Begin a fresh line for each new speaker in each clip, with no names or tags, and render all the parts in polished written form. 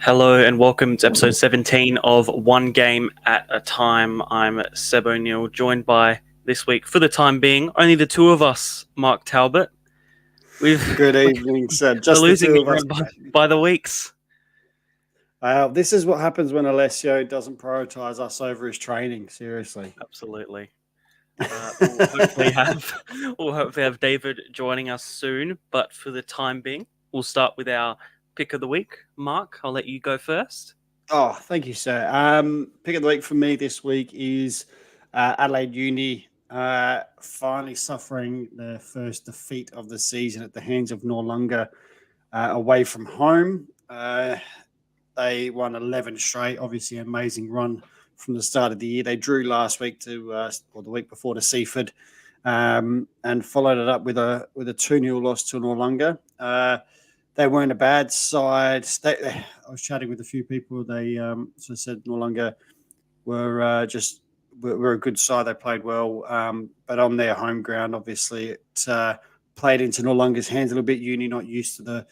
Hello and welcome to episode 17 of One Game at a Time. I'm Seb O'Neill, joined by this week, for the time being, only the two of us, Mark Talbot.
Good evening, Seb.
We're losing by the weeks.
This is what happens when Alessio doesn't prioritise us over his training, seriously.
Absolutely. We'll hopefully have David joining us soon, but for the time being, we'll start with our pick of the week. Mark, I'll let you go first.
Oh, thank you, sir. Pick of the week for me this week is Adelaide Uni finally suffering their first defeat of the season at the hands of Noarlunga away from home. They won 11 straight, obviously an amazing run from the start of the year. They drew last week or the week before to Seaford, and followed it up with a 2-0 loss to Noarlunga. They weren't a bad side. I was chatting with a few people. They sort of said Noarlunga were a good side. They played well, but on their home ground, obviously, it played into Noarlunga's hands a little bit. Uni not used to the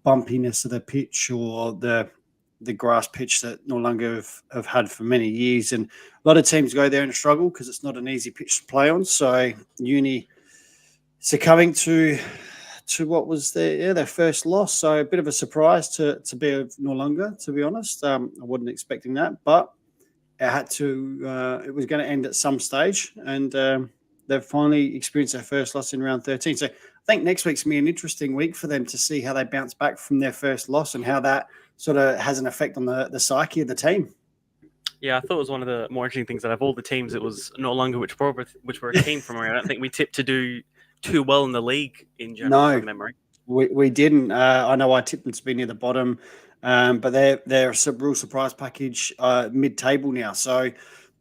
bumpiness of the pitch or the grass pitch that Noarlunga have had for many years. And a lot of teams go there and struggle because it's not an easy pitch to play on. So Uni succumbing to what was their first loss. So a bit of a surprise to be of Noarlunga, to be honest. I wasn't expecting that, but it was going to end at some stage. And they've finally experienced their first loss in round 13. So I think next week's going to be an interesting week for them to see how they bounce back from their first loss and how that sort of has an effect on the psyche of the team.
Yeah, I thought it was one of the more interesting things that of all the teams, it was Noarlunga, which were a team from around. I don't think we tipped to do too well in the league in general, from memory.
We didn't. I know I tipped them to be near the bottom, but they're a real surprise package mid-table now. So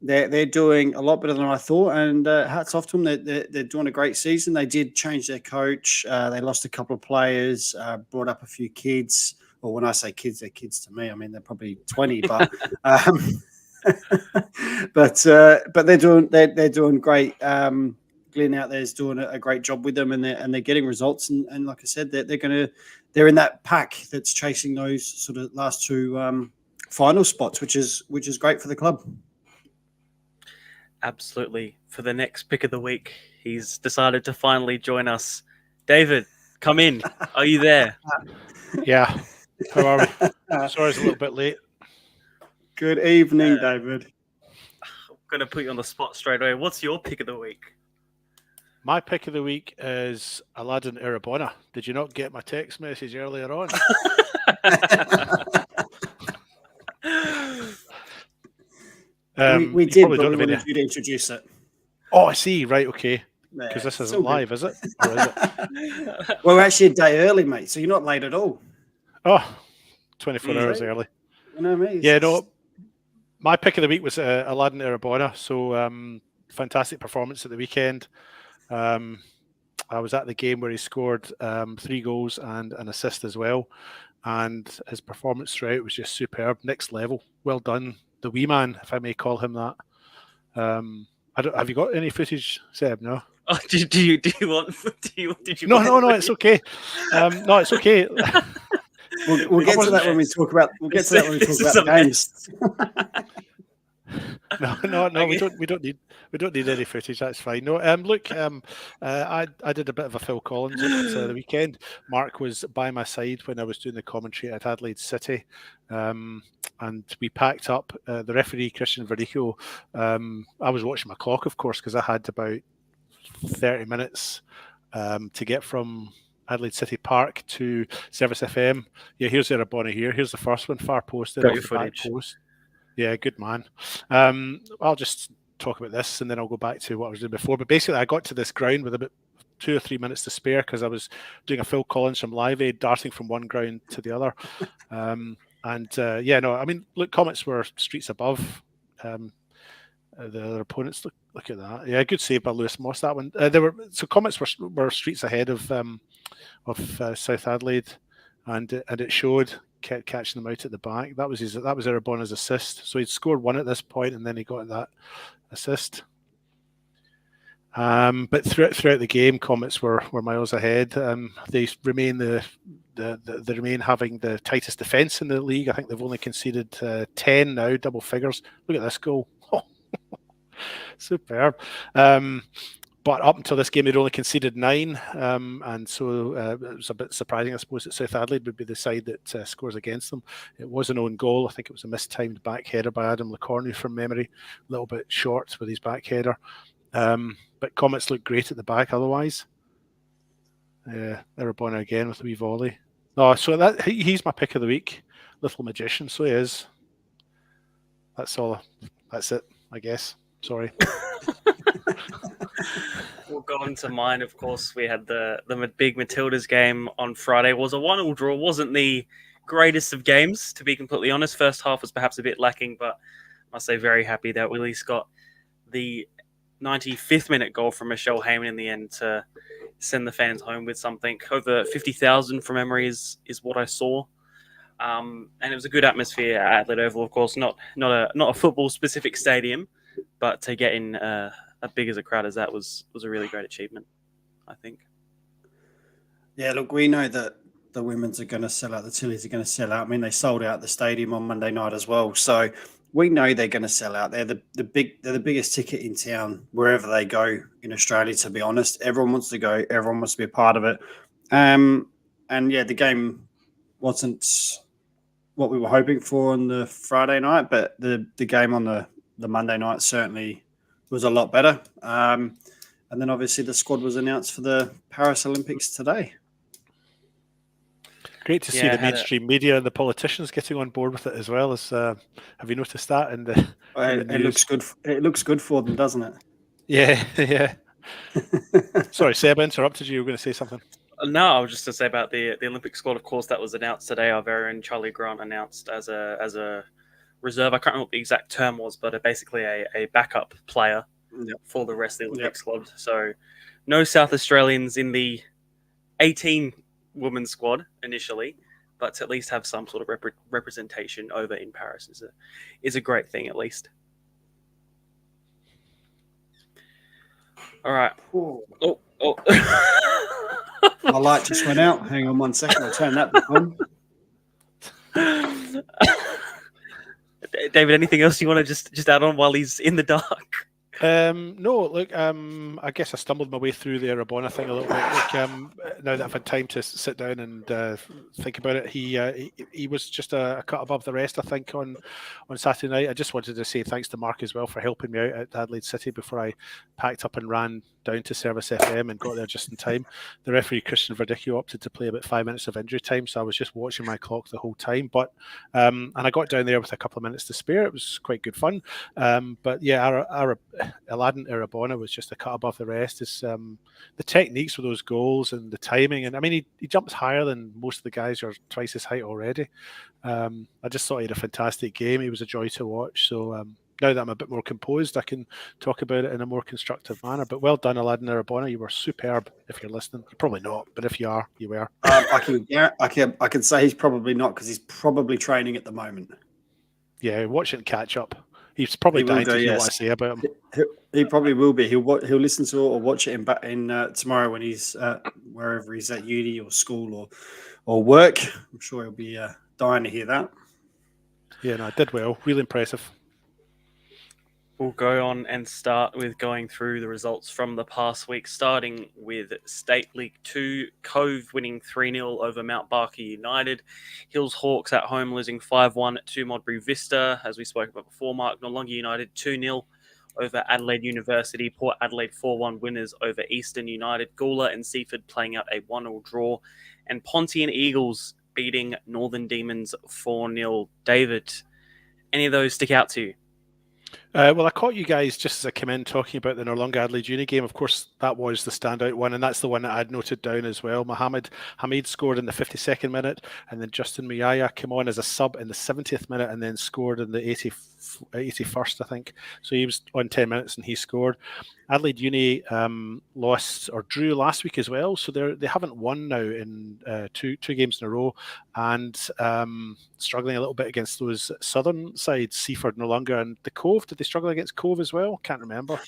they're doing a lot better than I thought, and hats off to them. They're doing a great season. They did change their coach. They lost a couple of players, brought up a few kids. Well, when I say kids, they're kids to me. I mean, they're probably 20, but but they're doing great. Glenn out there is doing a great job with them, and they're getting results. And like I said, they're in that pack that's chasing those sort of last two final spots, which is great for the club.
Absolutely. For the next pick of the week, he's decided to finally join us. David, come in. Are you there?
Yeah. How are we? Sorry, it's a little bit late.
Good evening, David.
I'm going to put you on the spot straight away. What's your pick of the week?
My pick of the week is Aladdin Irabona. Did you not get my text message earlier on?
We did, but we wanted you to introduce it.
Oh, I see. Right, okay. Because this isn't live, is it? Or is it?
Well, we're actually a day early, mate, so you're not late at all.
Oh, 24 hours early.
You know me.
Yeah, no. My pick of the week was Aladdin Irabona. So fantastic performance at the weekend. I was at the game where he scored 3 goals and an assist as well. And his performance throughout was just superb. Next level. Well done. The wee man, if I may call him that. Have you got any footage, Seb? No?
Oh, did you want? Did you?
No, it's okay. No, it's okay.
We'll get to that when we talk about. We'll get to that when we talk about the games.
No, okay. we don't need any footage. That's fine. No, look, I did a bit of a Phil Collins at the weekend. Mark was by my side when I was doing the commentary at Adelaide City, and we packed up. The referee Christian Verico. I was watching my clock, of course, because I had about 30 minutes to get from Adelaide City Park to Service FM. Yeah, here's Irabona here. Here's the first one, far posted.
Got your footage.
Post. Yeah, good man. I'll just talk about this and then I'll go back to what I was doing before. But basically, I got to this ground with about 2 or 3 minutes to spare because I was doing a Phil Collins from Live Aid, darting from one ground to the other. I mean, look, Comets were streets above the other opponents. Look at that. Yeah, good save by Lewis Moss. That one. Comets were streets ahead of South Adelaide, and it showed. Kept catching them out at the back. That was Irabona's assist. So he'd scored 1 at this point, and then he got that assist. But throughout the game, Comets were miles ahead. They remain they remain having the tightest defence in the league. I think they've only conceded 10 now, double figures. Look at this goal. Oh, superb. But up until this game, they'd only conceded 9, and so it was a bit surprising, I suppose, that South Adelaide would be the side that scores against them. It was an own goal. I think it was a mistimed back header by Adam Lecornu from memory, a little bit short with his back header. But Comets look great at the back otherwise. Arabona again with a wee volley. No, so he's my pick of the week, Little Magician. So he is. That's all. That's it, I guess. Sorry.
We'll go on to mine. Of course, we had the big Matildas game on Friday. It was a 1-1 draw. Wasn't the greatest of games, to be completely honest. First half was perhaps a bit lacking, but I must say very happy that we at least got the 95th minute goal from Michelle Heyman in the end to send the fans home with something. Over 50,000 from memory is what I saw. And it was a good atmosphere at Adelaide Oval, of course, not a football specific stadium, but to get in as big as a crowd as that was a really great achievement, I think.
Yeah, look, we know that the women's are going to sell out, the Tillies are going to sell out. I mean, they sold out the stadium on Monday night as well, so we know they're going to sell out. They're the biggest ticket in town wherever they go in Australia. To be honest, everyone wants to go, everyone wants to be a part of it. And yeah, the game wasn't what we were hoping for on the Friday night, but the game on the Monday night certainly was a lot better. And then obviously the squad was announced for the Paris Olympics today.
Great to see the mainstream media and the politicians getting on board with it as well. As have you noticed that?
It looks good. It looks good for them, doesn't it?
Yeah, yeah. Sorry, Seb, I interrupted you. You were going to say something.
No, I was just to say about the Olympic squad. Of course, that was announced today. Our very own Charlie Grant announced as a reserve. I can't remember what the exact term was, but basically a backup player for the rest of the Olympic squad. So no South Australians in the 18 women's squad initially, but to at least have some sort of representation over in Paris is a great thing, at least. All right. Oh.
My light just went out. Hang on 1 second. I'll turn that back on.
David, anything else you want to just add on while he's in the dark?
No, look, I guess I stumbled my way through the Arabona thing a little bit. Look, now that I've had time to sit down and think about it, he was just a cut above the rest, I think, on Saturday night. I just wanted to say thanks to Mark as well for helping me out at Adelaide City before I packed up and ran down to Service FM and got there just in time. The referee, Christian Verdicchio, opted to play about 5 minutes of injury time, so I was just watching my clock the whole time. But and I got down there with a couple of minutes to spare. It was quite good fun. But yeah, Aladdin Arabona was just a cut above the rest. It's the techniques for those goals and the timing, and I mean he jumps higher than most of the guys who are twice his height already. I just thought he had a fantastic game. He was a joy to watch. So now that I'm a bit more composed, I can talk about it in a more constructive manner. But well done, Aladdin Arabona. You were superb. If you're listening, you're probably not, but if you are, you were.
I can say he's probably not because he's probably training at the moment.
Yeah, watch it and catch up. He's probably dying to hear what I say about him.
He probably will be. He'll listen to it or watch it in tomorrow when he's wherever he's at, uni or school or work. I'm sure he'll be dying to hear that.
Yeah, no, I did well. Really impressive.
We'll go on and start with going through the results from the past week, starting with State League 2, Cove winning 3-0 over Mount Barker United. Hills Hawks at home losing 5-1 to Modbury Vista. As we spoke about before, Mark, Noarlunga United 2-0 over Adelaide University. Port Adelaide 4-1 winners over Eastern United. Gawler and Seaford playing out a 1-0 draw. And Pontian Eagles beating Northern Demons 4-0. David, any of those stick out to you?
Well, I caught you guys just as I came in talking about the Noarlunga Adelaide Uni game. Of course, that was the standout one, and that's the one that I'd noted down as well. Mohammed Hamid scored in the 52nd minute, and then Justin Muyaya came on as a sub in the 70th minute and then scored in the 81st, I think. So he was on 10 minutes and he scored. Adelaide Uni lost or drew last week as well, so they haven't won now in two games in a row, and struggling a little bit against those southern sides, Seaford, Noarlunga, and the Cove. Did they struggle against Cove as well? Can't remember.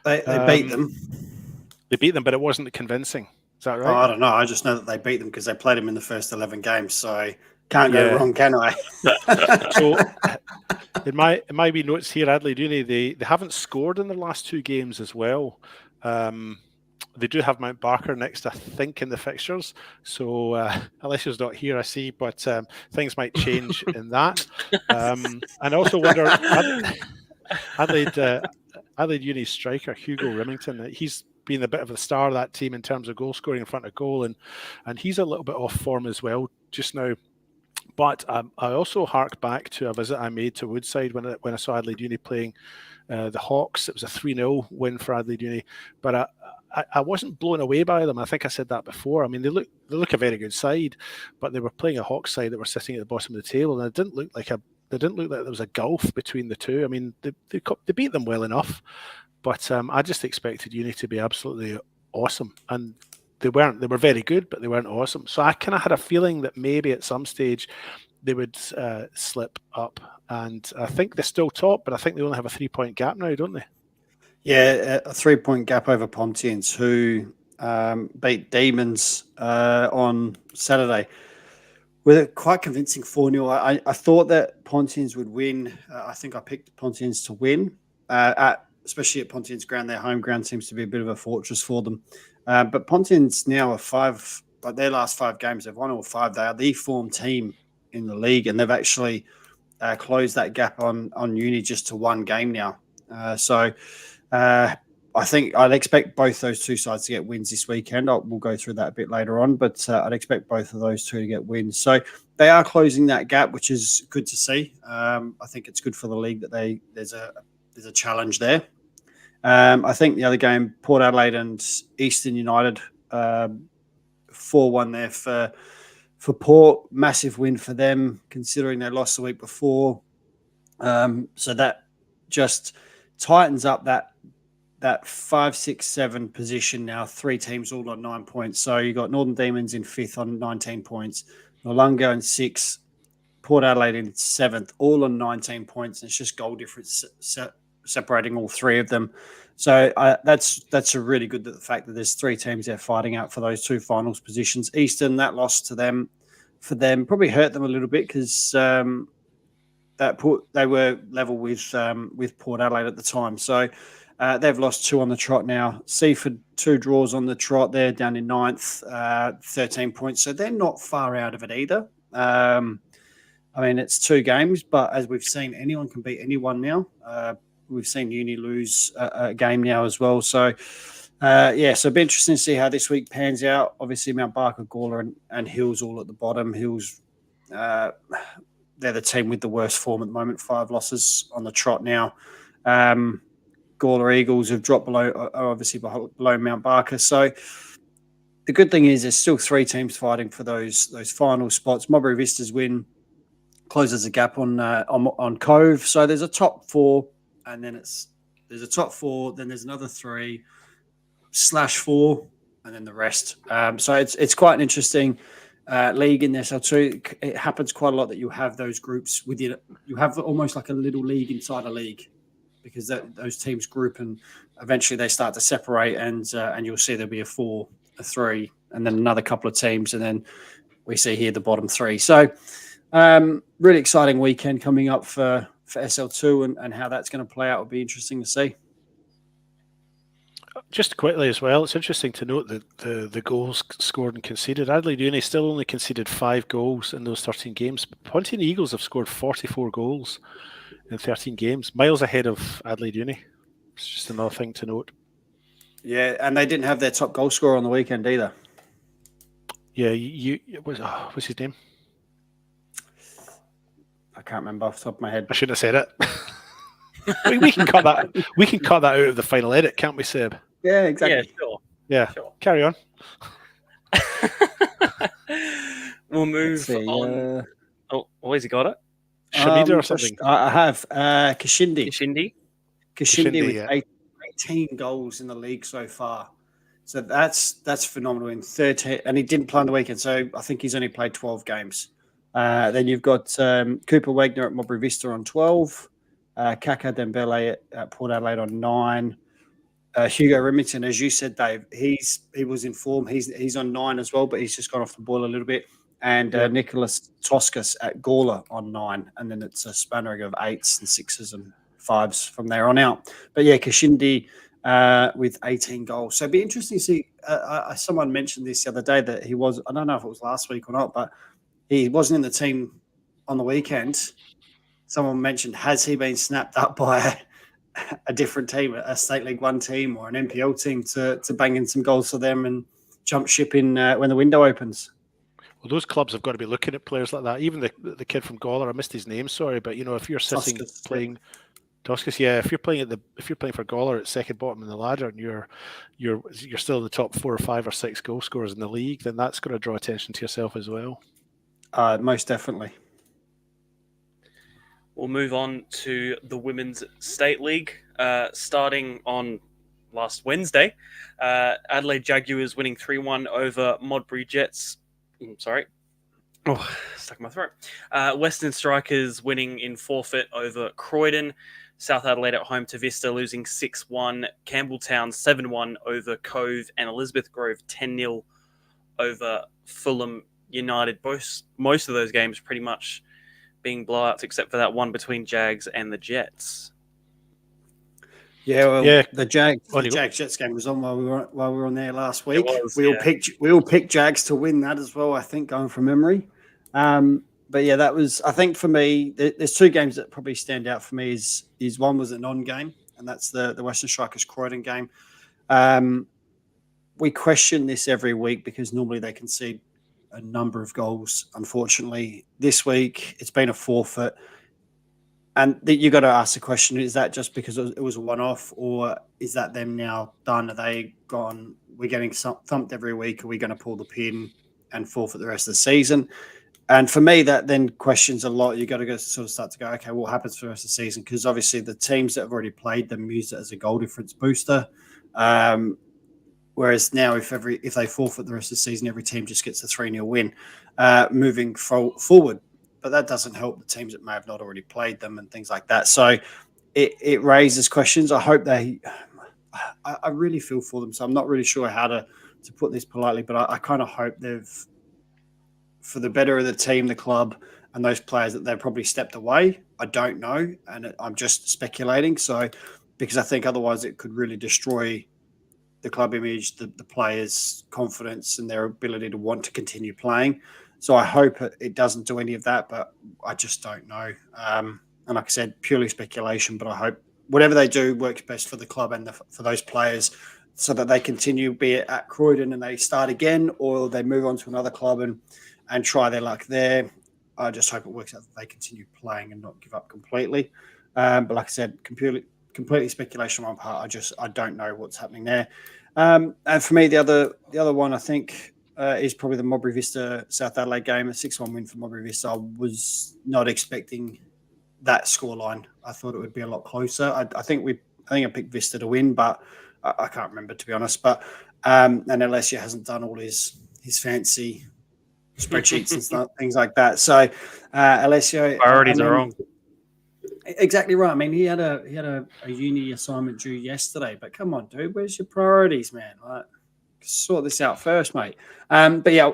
They beat them.
They beat them, but it wasn't convincing. Is that right?
Oh, I don't know. I just know that they beat them because they played them in the first 11 games, so can't go wrong, can I?
So in my wee notes here, Adelaide Uni, they haven't scored in their last 2 games as well. They do have Mount Barker next, I think, in the fixtures. So Alessia's not here, I see, but things might change in that. And I also wonder, Adelaide Uni's striker, Hugo Remington, he's been a bit of a star of that team in terms of goal scoring in front of goal, and he's a little bit off form as well just now. But I also hark back to a visit I made to Woodside when I saw Adelaide Uni playing the Hawks. It was a 3-0 win for Adelaide Uni, but I wasn't blown away by them. I think I said that before. I mean, they look a very good side, but they were playing a Hawks side that were sitting at the bottom of the table, and it didn't look like there was a gulf between the two. I mean, they beat them well enough, but I just expected Uni to be absolutely awesome, and they weren't. They were very good, but they weren't awesome. So I kind of had a feeling that maybe at some stage they would slip up, and I think they're still top, but I think they only have a 3-point gap now, don't they?
Yeah, a 3-point gap over Pontians, who beat Demons on Saturday with a quite convincing 4-0. I thought that Pontians would win. I think I picked Pontians to win, especially at Pontians ground. Their home ground seems to be a bit of a fortress for them. But Pontians now are their last 5 games, they've won all 5. They are the form team in the league, and they've actually closed that gap on Uni just to 1 game now. So I think I'd expect both those 2 sides to get wins this weekend. We'll go through that a bit later on, but I'd expect both of those 2 to get wins. So they are closing that gap, which is good to see. I think it's good for the league that there's a challenge there. I think the other game, Port Adelaide and Eastern United, 4-1 there for Port. Massive win for them, considering they lost the week before. So that just tightens up that 5, 6, 7 position now. 3 teams all on 9 points. So you got Northern Demons in 5th on 19 points, Noarlunga in 6th, Port Adelaide in 7th, all on 19 points. And it's just goal difference separating all 3 of them. So that's a really good the fact that there's 3 teams there fighting out for those 2 finals positions. Eastern, that loss to them probably hurt them a little bit because they were level with Port Adelaide at the time. So they've lost 2 on the trot now. Seaford 2 draws on the trot. They're down in 9th, 13 points. So they're not far out of it either. I mean, it's 2 games, but as we've seen, anyone can beat anyone now. We've seen Uni lose a game now as well. So, so it'll be interesting to see how this week pans out. Obviously, Mount Barker, Gawler and Hills all at the bottom. Hills, they're the team with the worst form at the moment, 5 losses on the trot now. Gawler Eagles have dropped below Mount Barker. So the good thing is there's still 3 teams fighting for those final spots. Mowbray Vista's win closes the gap on Cove. So there's a top 4. And then there's a top 4, then there's another 3/4, and then the rest. So it's quite an interesting league in the SL2. It happens quite a lot that you have those groups within. You have almost like a little league inside a league, because those teams group and eventually they start to separate, and you'll see there'll be a 4, a 3, and then another couple of teams, and then we see here the bottom 3. So really exciting weekend coming up for SL2, and how that's going to play out will be interesting to see.
Just quickly as well, it's interesting to note that the goals scored and conceded. Adelaide Uni still only conceded 5 goals in those 13 games. Pontian Eagles have scored 44 goals in 13 games, miles ahead of Adelaide Uni. It's just another thing to note.
Yeah, and they didn't have their top goal scorer on the weekend either.
Yeah, what's his name?
I can't remember off the top of my head.
I shouldn't have said it. we can cut that. We can cut that out of the final edit, can't we, Seb?
Yeah, exactly.
Yeah, sure.
Yeah, sure. Carry on.
We'll move on. Oh, has he got it?
Shamida or something?
I have Kashindi.
Kashindi.
With
yeah.
18 goals in the league so far. So that's phenomenal in 13, and he didn't play on the weekend, so I think he's only played 12 games. Then you've got Cooper Wagner at Mowbray Vista on 12, Kaka Dembele at Port Adelaide on 9, Hugo Remington, as you said, Dave, he was in form. He's on 9 as well, but he's just gone off the boil a little bit. And Nicholas Toscas at Gawler on 9, and then it's a spattering of 8s and 6s and 5s from there on out. But yeah, Kashindi with 18 goals. So it'd be interesting to see. Someone mentioned this the other day that he was. I don't know if it was last week or not, but he wasn't in the team on the weekend. Someone mentioned, has he been snapped up by a different team, a State League One team or an NPL team to bang in some goals for them and jump ship in when the window opens?
Well, those clubs have got to be looking at players like that. Even the kid from Gawler, I missed his name, sorry, but if you're sitting playing Toscas, if you're playing for Gawler at second bottom in the ladder and you're still in the top 4 or 5 or 6 goal scorers in the league, then that's going to draw attention to yourself as well.
Most definitely.
We'll move on to the Women's State League, starting on last Wednesday. Adelaide Jaguars winning 3-1 over Modbury Jets. Sorry. Oh, stuck in my throat. Western Strikers winning in forfeit over Croydon. South Adelaide at home to Vista losing 6-1. Campbelltown 7-1 over Cove. And Elizabeth Grove 10-0 over Fulham United. Most of those games pretty much being blowouts, except for that one between Jags and the Jets.
The Jags-Jets game was on while we were on there last week. We all picked Jags to win that as well, I think, going from memory. But yeah, that was, I think for me, there's 2 games that probably stand out for me. Is one was a non-game, and that's the Western Strikers Croydon game. We question this every week because normally they concede a number of goals. Unfortunately, this week it's been a forfeit. And you got to ask the question, is that just because it was a one-off, or is that them now done? Are they gone, we're getting thumped every week, are we going to pull the pin and forfeit the rest of the season? And for me, that then questions a lot. You got to start to go, okay, what happens for the rest of the season? Because obviously the teams that have already played them use it as a goal difference booster. Whereas now, if they forfeit the rest of the season, every team just gets a 3-0 win moving forward. But that doesn't help the teams that may have not already played them and things like that. So it raises questions. I hope I really feel for them. So I'm not really sure how to put this politely, but I kind of hope for the better of the team, the club, and those players, that they've probably stepped away. I don't know, and I'm just speculating. So because I think otherwise it could really destroy the club image, the players' confidence and their ability to want to continue playing. So I hope it doesn't do any of that, but I just don't know. And like I said, purely speculation, but I hope whatever they do works best for the club and for those players so that they continue, be it at Croydon and they start again, or they move on to another club and try their luck there. I just hope it works out that they continue playing and not give up completely. But like I said, completely speculation on my part. I don't know what's happening there. And for me, the other one I think is probably the Modbury Vista South Adelaide game, a 6-1 win for Modbury Vista. I was not expecting that scoreline. I thought it would be a lot closer. I think I picked Vista to win, but I can't remember, to be honest. But and Alessio hasn't done all his fancy spreadsheets and things like that. So Alessio,
priorities are wrong.
Exactly right. I mean, he had a uni assignment due yesterday, but come on, dude, where's your priorities, man? Like, sort this out first, mate. But yeah,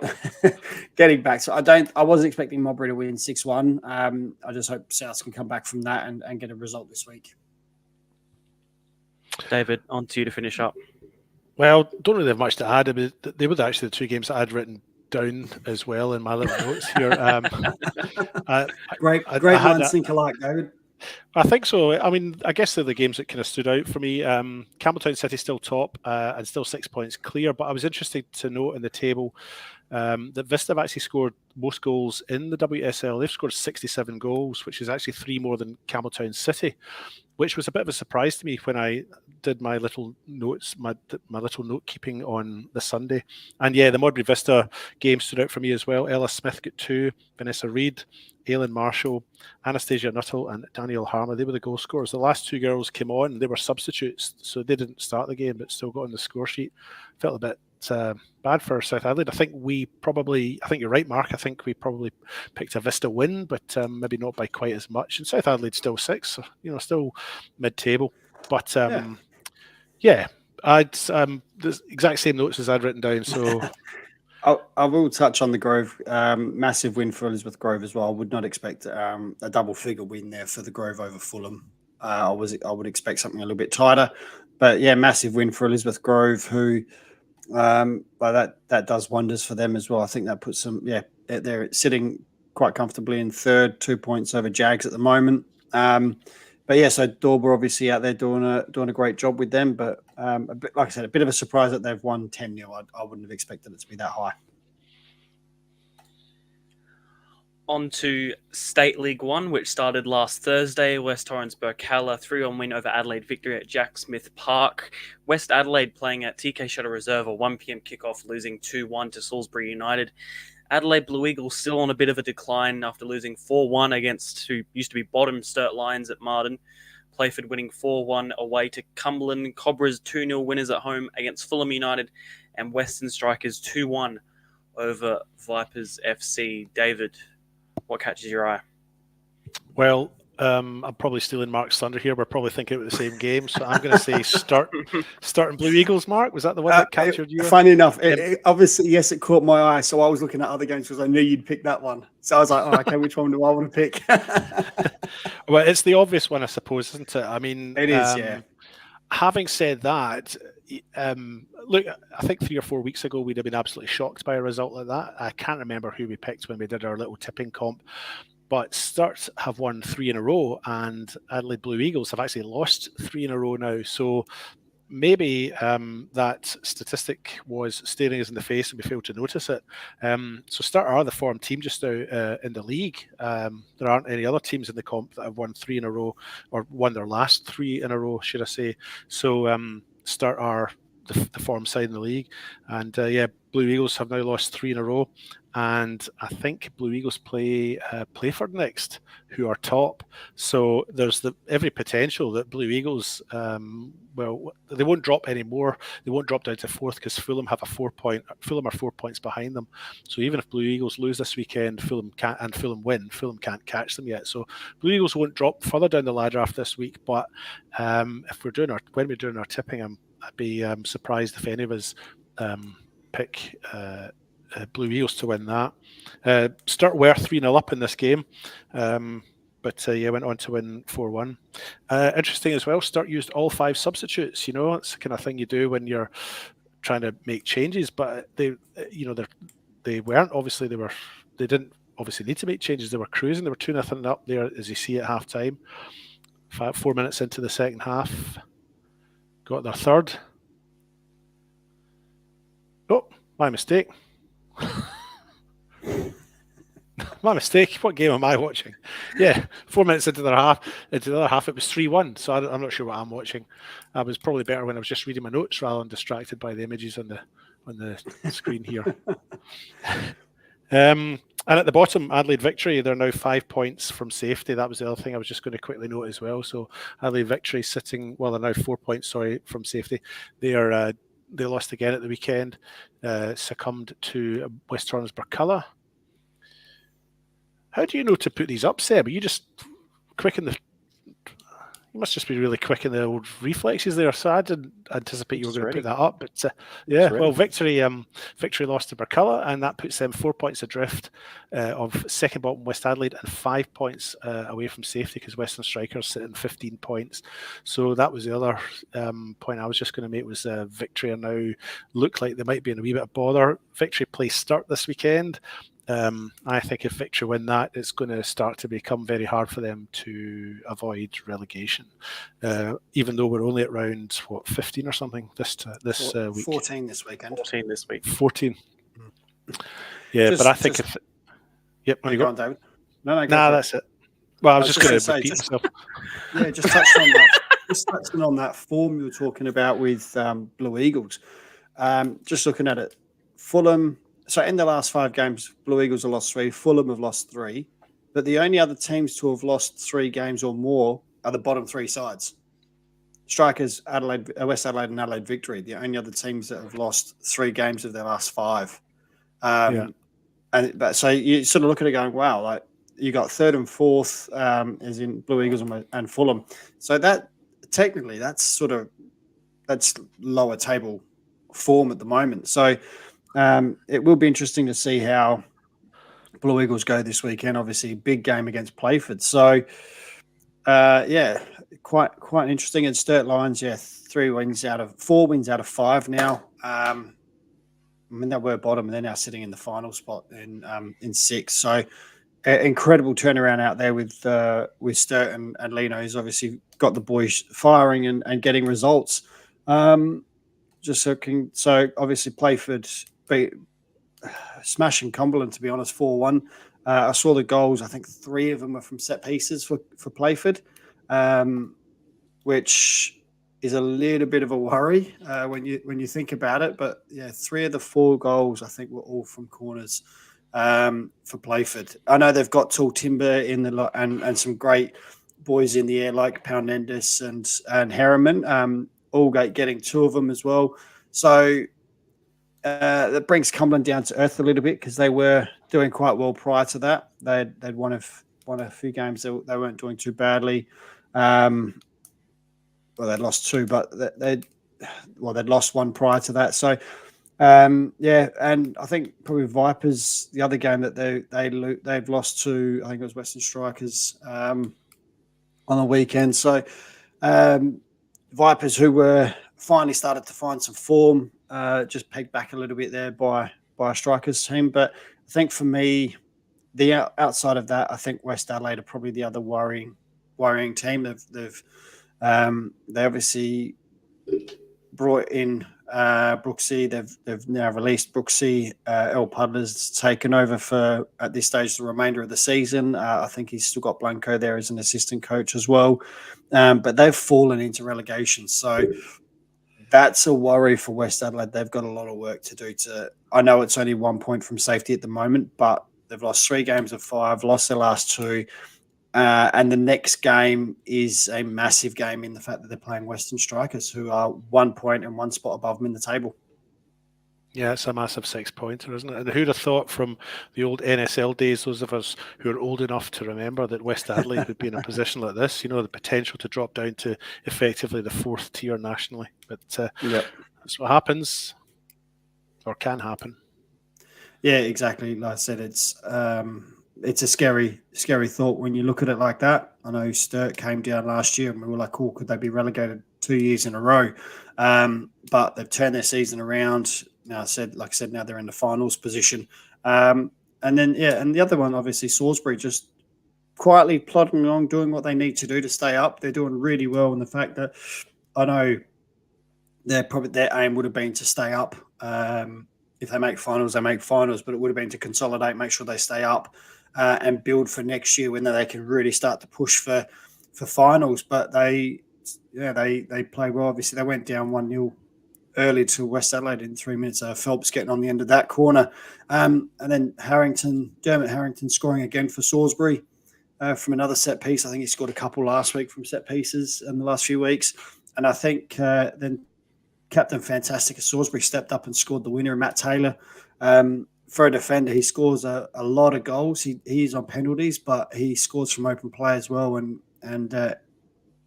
getting back. So I wasn't expecting Modbury to win 6-1. I just hope South can come back from that and get a result this week.
David, on to you to finish up.
Well, don't really have much to add. I mean, they were actually the 2 games that I'd written down as well in my little notes here.
Great minds think alike, David.
I think so. I mean, I guess they're the games that kind of stood out for me. Campbelltown City still top and still 6 points clear, but I was interested to note in the table that Vista have actually scored most goals in the WSL. They've scored 67 goals, which is actually 3 more than Campbelltown City, which was a bit of a surprise to me when I did my little notes, my little note keeping on the Sunday. And yeah, the Modbury Vista game stood out for me as well. Ella Smith got 2, Vanessa Reid, Aileen Marshall, Anastasia Nuttall, and Danielle Harmer. They were the goal scorers. The last 2 girls came on, they were substitutes, so they didn't start the game, but still got on the score sheet. Felt a bit bad for South Adelaide. I think you're right, Mark. I think we probably picked a Vista win, but maybe not by quite as much. And South Adelaide's still 6, still mid-table. But yeah, I'd the exact same notes as I'd written down. So
I will touch on the Grove. Massive win for Elizabeth Grove as well. I would not expect a double-figure win there for the Grove over Fulham. I would expect something a little bit tighter, but yeah, massive win for Elizabeth Grove, who. But that does wonders for them as well. I think that puts them, they're sitting quite comfortably in 3rd, 2 points over Jags at the moment. But yeah, so Dorber obviously out there doing a great job with them. But like I said, a bit of a surprise that they've won 10-0. I wouldn't have expected it to be that high.
On to State League 1, which started last Thursday. West Torrens Burkalla 3-1 win over Adelaide Victory at Jack Smith Park. West Adelaide playing at TK Shutter Reserve, a 1 p.m. kickoff, losing 2-1 to Salisbury United. Adelaide Blue Eagles still on a bit of a decline after losing 4-1 against who used to be bottom Sturt Lions at Marden. Playford winning 4-1 away to Cumberland. Cobras 2-0 winners at home against Fulham United. And Western Strikers 2-1 over Vipers FC. David, what catches your eye?
Well, I'm probably stealing Mark's thunder here. We're probably thinking about the same game, so I'm going to say starting Blue Eagles. Mark, was that the one that captured you?
Funny enough, obviously, yes, it caught my eye. So I was looking at other games because I knew you'd pick that one. So I was like, okay, which one do I want to pick?
Well, it's the obvious one, I suppose, isn't it? I mean,
it is. Yeah.
Having said that, look, I think 3 or 4 weeks ago we'd have been absolutely shocked by a result like that. I can't remember who we picked when we did our little tipping comp, but Sturt have won 3 in a row, and Adelaide Blue Eagles have actually lost 3 in a row now. So maybe that statistic was staring us in the face and we failed to notice it. So Sturt are the form team just now in the league. There aren't any other teams in the comp that have won 3 in a row, or won their last 3 in a row, should I say. So Sturt are the form side in the league. And Blue Eagles have now lost 3 in a row. And I think Blue Eagles play Playford next, who are top. So there's every potential that Blue Eagles, they won't drop anymore. They won't drop down to 4th because Fulham have Fulham are 4 points behind them. So even if Blue Eagles lose this weekend, Fulham win, Fulham can't catch them yet. So Blue Eagles won't drop further down the ladder after this week. But when we're doing our tipping, I'd be surprised if any of us pick Blue Eagles to win that. Sturt were 3-0 up in this game, but went on to win 4-1. Interesting as well, Sturt used all 5 substitutes. It's the kind of thing you do when you're trying to make changes, but they weren't. Obviously, they didn't obviously need to make changes. They were cruising. They were 2-0 up there, as you see at half time. 4 minutes into the second half, got their third. Oh, my mistake. My mistake. What game am I watching? Yeah, 4 minutes into the other half, it was 3-1. So I'm not sure what I'm watching. I was probably better when I was just reading my notes rather than distracted by the images on the screen here. And at the bottom, Adelaide Victory, they're now 5 points from safety. That was the other thing I was just going to quickly note as well. So Adelaide Victory sitting, they're now 4 points, from safety. They lost again at the weekend, succumbed to West Torrens Burkalla. How do you know to put these up, Seb? Are you just quick in the... You must just be really quick in the old reflexes there. So I didn't anticipate you were going to put that up. But Victory lost to Burkalla, and that puts them 4 points adrift of second bottom West Adelaide and 5 points away from safety because Western Strikers sit in 15 points. So that was the other point I was just going to make was Victory are now look like they might be in a wee bit of bother. Victory play Sturt this weekend. I think if Victory win that, it's going to start to become very hard for them to avoid relegation. Even though we're only at round 15 or something this week.
14 this weekend.
14 this week.
14. Yeah, but I think yep.
Go on, David.
No, that's it. Well, I was just going to repeat myself.
Yeah, just touching on that. Just touching on that form you were talking about with Blue Eagles. Just looking at it, Fulham. So in the last 5 games, Blue Eagles have lost 3. Fulham have lost 3. But the only other teams to have lost 3 games or more are the bottom 3 sides. Strikers, West Adelaide and Adelaide Victory, the only other teams that have lost 3 games of their last 5. But so you sort of look at it going, wow, like you got 3rd and 4th, as in Blue Eagles and Fulham. So that technically that's lower table form at the moment. So it will be interesting to see how Blue Eagles go this weekend. Obviously, big game against Playford. So quite interesting. And Sturt Lions, 4 wins out of 5 now. I mean, they were bottom, and they're now sitting in the final spot in 6th. So, incredible turnaround out there with Sturt and Lino. He's obviously got the boys firing and getting results. So obviously Playford beat smashing Cumberland, to be honest, 4-1. I saw the goals. I think 3 of them are from set pieces for Playford, which is a little bit of a worry when you think about it. But 3 of the 4 goals I think were all from corners for Playford. I know they've got tall timber in the lot and some great boys in the air like Poundendis and Harriman. Allgate getting 2 of them as well. So that brings Cumberland down to earth a little bit because they were doing quite well prior to that. They'd won a few games. They weren't doing too badly. Well, they'd lost 2, but they'd lost 1 prior to that. So, and I think probably Vipers, the other game that they've lost to, I think it was Western Strikers on the weekend. So, Vipers, who were finally started to find some form, just pegged back a little bit there by a Strikers team. But I think for me, the outside of that, I think West Adelaide are probably the other worrying team. They obviously brought in Brooksy. They've now released Brooksy. El Puddler's taken over for, at this stage, the remainder of the season. I think he's still got Blanco there as an assistant coach as well. But they've fallen into relegation. So that's a worry for West Adelaide. They've got a lot of work to do. I know it's only 1 point from safety at the moment, but they've lost 3 games of 5, lost their last 2. And the next game is a massive game in the fact that they're playing Western Strikers, who are 1 point and 1 spot above them in the table.
Yeah, it's a massive 6-pointer, isn't it? And who'd have thought from the old NSL days, those of us who are old enough to remember, that West Adelaide would be in a position like this, the potential to drop down to effectively the 4th tier nationally. But that's what happens, or can happen. Yeah,
exactly. Like I said, it's a scary thought when you look at it like that. I know Sturt came down last year and we were like, cool, could they be relegated 2 years in a row? But they've turned their season around. Now, now they're in the finals position. And the other one, obviously, Salisbury, just quietly plodding along, doing what they need to do to stay up. They're doing really well in the fact that I know their aim would have been to stay up. If they make finals, they make finals, but it would have been to consolidate, make sure they stay up and build for next year when they can really start to push for finals. But they play well. Obviously, they went down 1-0 early to West Adelaide in 3 minutes. Phelps getting on the end of that corner. And then Dermot Harrington scoring again for Salisbury from another set piece. I think he scored a couple last week from set pieces in the last few weeks. And I think then Captain Fantastic of Salisbury stepped up and scored the winner, Matt Taylor. For a defender, he scores a lot of goals. He's on penalties, but he scores from open play as well. And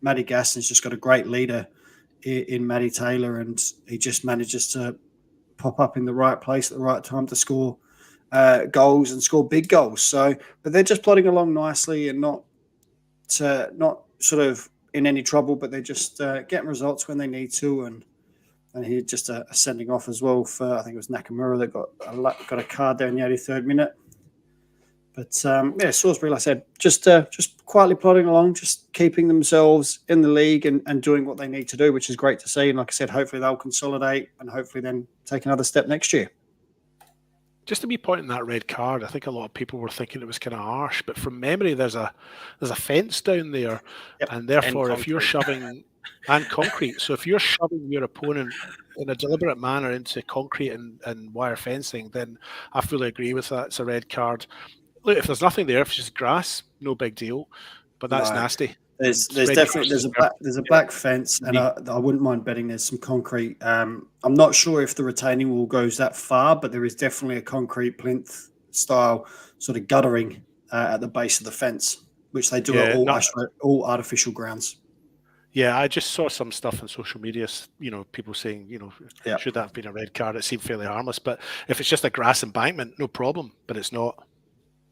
Matty Gaston's just got a great leader in Matty Taylor, and he just manages to pop up in the right place at the right time to score goals and score big goals. So, but they're just plodding along nicely and not sort of in any trouble, but they're just getting results when they need to. And he just a sending off as well for, I think it was Nakamura that got a card there in the 83rd minute. But Salisbury, like I said, just quietly plodding along, just keeping themselves in the league and doing what they need to do, which is great to see. And like I said, hopefully they'll consolidate and hopefully then take another step next year.
Just to be pointing that red card, I think a lot of people were thinking it was kind of harsh, but from memory, there's a fence down there,
Yep.
and therefore, if you're
concrete.
shoving and concrete, so if you're shoving your opponent in a deliberate manner into concrete and wire fencing, then I fully agree with that. It's a red card. Look, if there's nothing there, if it's just grass, no big deal, but that's
No.
nasty.
There's
And red
definitely
cards
there's a back fence, and I wouldn't mind betting there's some concrete. I'm not sure if the retaining wall goes that far, but there is definitely a concrete plinth style sort of guttering at the base of the fence, which they do at all artificial grounds.
Yeah, I just saw some stuff on social media, people saying,
Yeah.
should that have been a red card? It seemed fairly harmless, but if it's just a grass embankment, no problem, but it's not.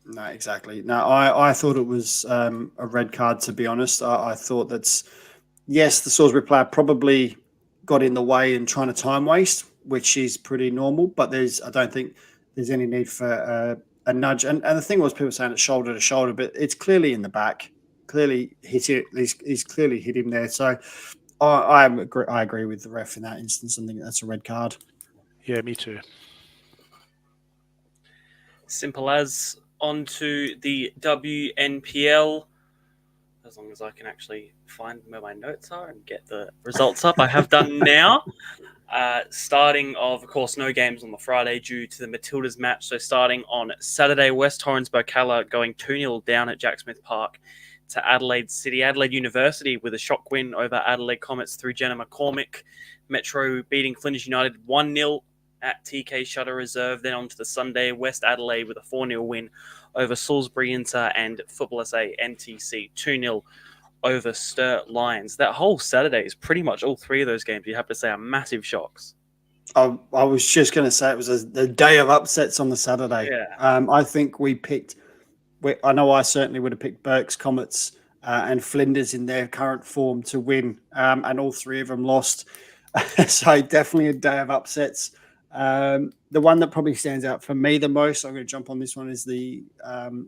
No, exactly. No, I thought it was a red card, to be honest. I thought that's, yes, the Salisbury player probably got in the way and trying to time waste, which is pretty normal, but I don't think there's any need for a nudge. And the thing was, people saying it's shoulder to shoulder, but it's clearly in the back. Clearly hit it. He's clearly hit him there. So I agree with the ref in that instance. I think that's a red card.
Yeah, me too.
Simple as. On to the WNPL. As long as I can actually find where my notes are and get the results up, I have done now. Starting of course, no games on the Friday due to the Matildas match. So starting on Saturday, West Torrens Bocala going 2-0 down at Jack Smith Park to Adelaide City. Adelaide University with a shock win over Adelaide Comets through Jenna McCormick. Metro beating Flinders United 1-0 at TK Shutter Reserve. Then on to the Sunday, West Adelaide with a 4-0 win over Salisbury Inter, and Football SA NTC 2-0 over Sturt Lions. That whole Saturday is pretty much all three of those games, you have to say, are massive shocks.
I was just going to say it was a day of upsets on the Saturday.
Yeah.
I think I know I certainly would have picked Berks, Comets, and Flinders in their current form to win, and all three of them lost. So definitely a day of upsets. The one that probably stands out for me the most, I'm going to jump on this one, is the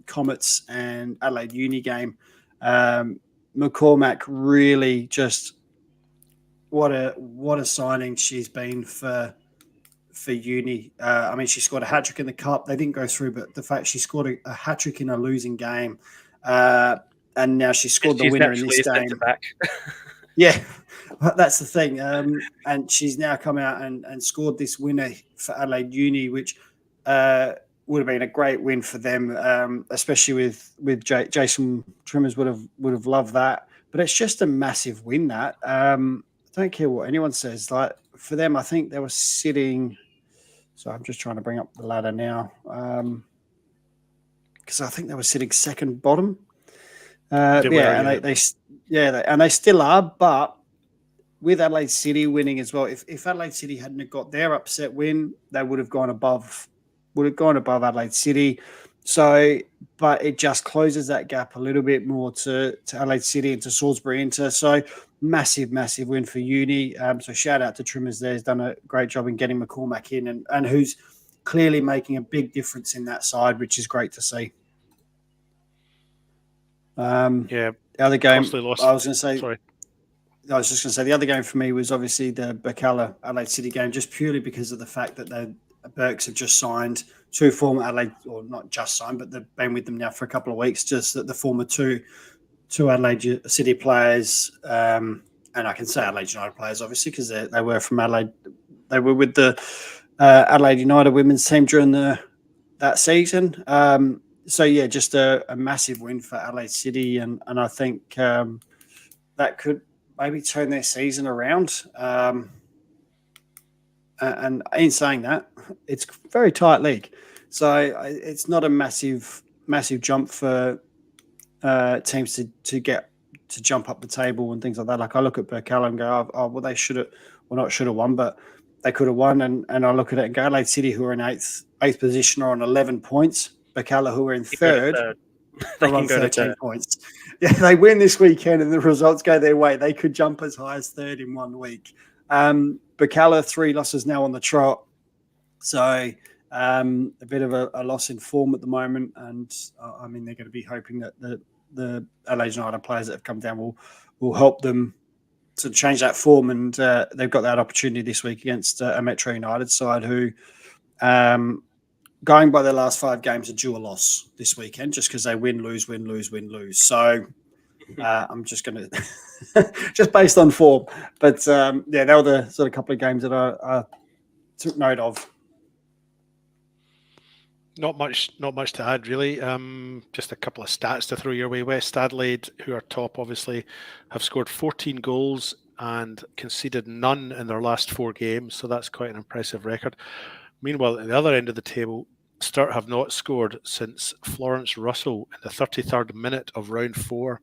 Comets and Adelaide Uni game. McCormack really just what a signing she's been for Uni. I mean, she scored a hat trick in the cup. They didn't go through, but the fact she scored a hat trick in a losing game, and now she scored the winner in this game. Yeah, that's the thing. And she's now come out and scored this winner for Adelaide Uni, which would have been a great win for them, especially with Jason Trimmers would have loved that. But it's just a massive win. That I don't care what anyone says. Like for them, I think they were sitting. So I'm just trying to bring up the ladder now because I think they were sitting second bottom. They still are, but with Adelaide City winning as well, if Adelaide City hadn't have got their upset win, they would have gone above Adelaide City. So, but it just closes that gap a little bit more to Adelaide City and to Salisbury Inter. So massive win for Uni. So shout out to Trimmers there. He's done a great job in getting McCormack in and who's clearly making a big difference in that side, which is great to see. The other game, I was just going to say the other game for me was obviously the Bocala Adelaide City game, just purely because of the fact that the Berks have just signed two former Adelaide, or not just signed, but they've been with them now for a couple of weeks. Just that the former two Adelaide City players, and I can say Adelaide United players obviously because they were from Adelaide. They were with the Adelaide United women's team during that season. So yeah, just a massive win for Adelaide City, and I think that could maybe turn their season around. And in saying that, it's a very tight league, so it's not a massive jump for teams to jump up the table and things like that. Like I look at Bocala and go, oh well, they should have, well not should have won, but they could have won. And I look at it and go, Adelaide City, who are in eighth position, are on 11 points. Bocala, who are in third,
they can go to
13 points. Yeah, they win this weekend and the results go their way. They could jump as high as third in 1 week. Bocala, 3 losses now on the trot. So a bit of a loss in form at the moment. And I mean, they're going to be hoping that the Adelaide United players that have come down will help them to change that form. And they've got that opportunity this week against a Metro United side who going by their last 5 games, are due a loss this weekend just because they win, lose, win, lose, win, lose. So I'm just going to, just based on form. But yeah, they were the sort of couple of games that I took note of.
Not much to add, really. Just a couple of stats to throw your way. West Adelaide, who are top, obviously, have scored 14 goals and conceded none in their last 4 games. So that's quite an impressive record. Meanwhile, at the other end of the table, Sturt have not scored since Florence Russell in the 33rd minute of round 4.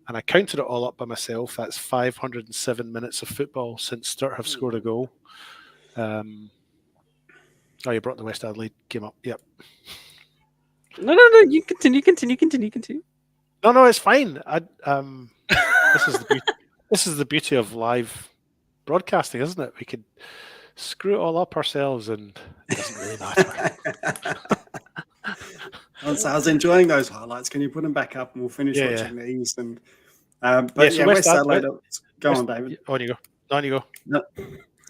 And I counted it all up by myself. That's 507 minutes of football since Sturt have scored a goal. Oh, you brought the West Adelaide game up. Yep.
No. You continue.
No, it's fine. This is the beauty of live broadcasting, isn't it? We could screw it all up ourselves, and it doesn't really matter.
So I was enjoying those highlights. Can you put them back up, and we'll finish watching these? And West Adelaide. Go on, David.
On you go.
No,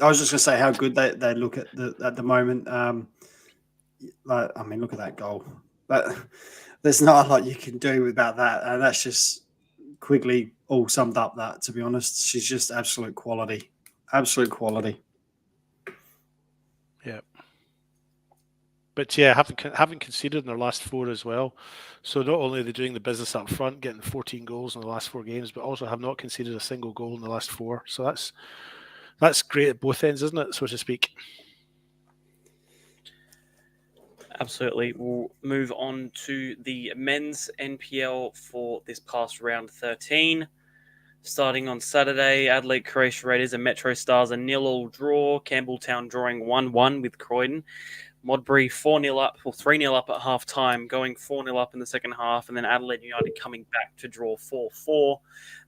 I was just going to say how good they look at the moment. Look at that goal. But there's not a lot you can do about that, and that's just Quigley all summed up. That, to be honest, she's just absolute quality.
Yeah. But yeah, haven't conceded in their last 4 as well. So not only are they doing the business up front, getting 14 goals in the last 4 games, but also have not conceded a single goal in the last 4. So that's great at both ends, isn't it, so to speak?
Absolutely. We'll move on to the men's NPL for this past round 13. Starting on Saturday, Adelaide Croatia Raiders and Metro Stars a 0-0 draw. Campbelltown drawing 1-1 with Croydon. Modbury 4-0 up, or 3-0 up at half-time, going 4-0 up in the second half, and then Adelaide United coming back to draw 4-4.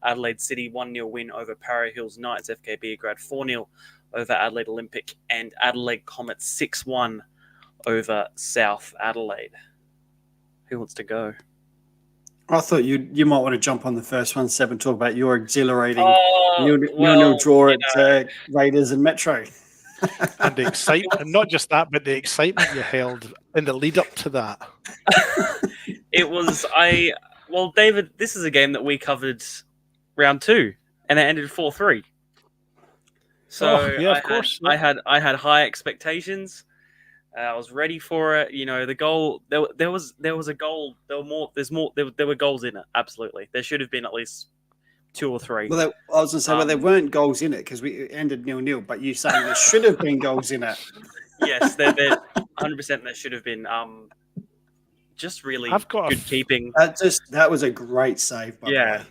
Adelaide City 1-0 win over Para Hills Knights. FK Beograd 4-0 over Adelaide Olympic, and Adelaide Comets 6-1 over South Adelaide. Who wants to go?
I thought you might want to jump on the first one, Seb, and talk about your exhilarating nil draw at Raiders and Metro.
And the excitement, and not just that, but the excitement you held in the lead up to that.
It was David, this is a game that we covered round 2, and it ended 4-3. So of course, I had high expectations. I was ready for it. You know, the goal. There was a goal. There were goals in it. Absolutely, there should have been at least 2 or 3.
Well, I was going to say, there weren't goals in it because we ended 0-0. But you saying there should have been goals in it?
Yes, there 100% there should have been. Just really good keeping.
That was a great save. By the way.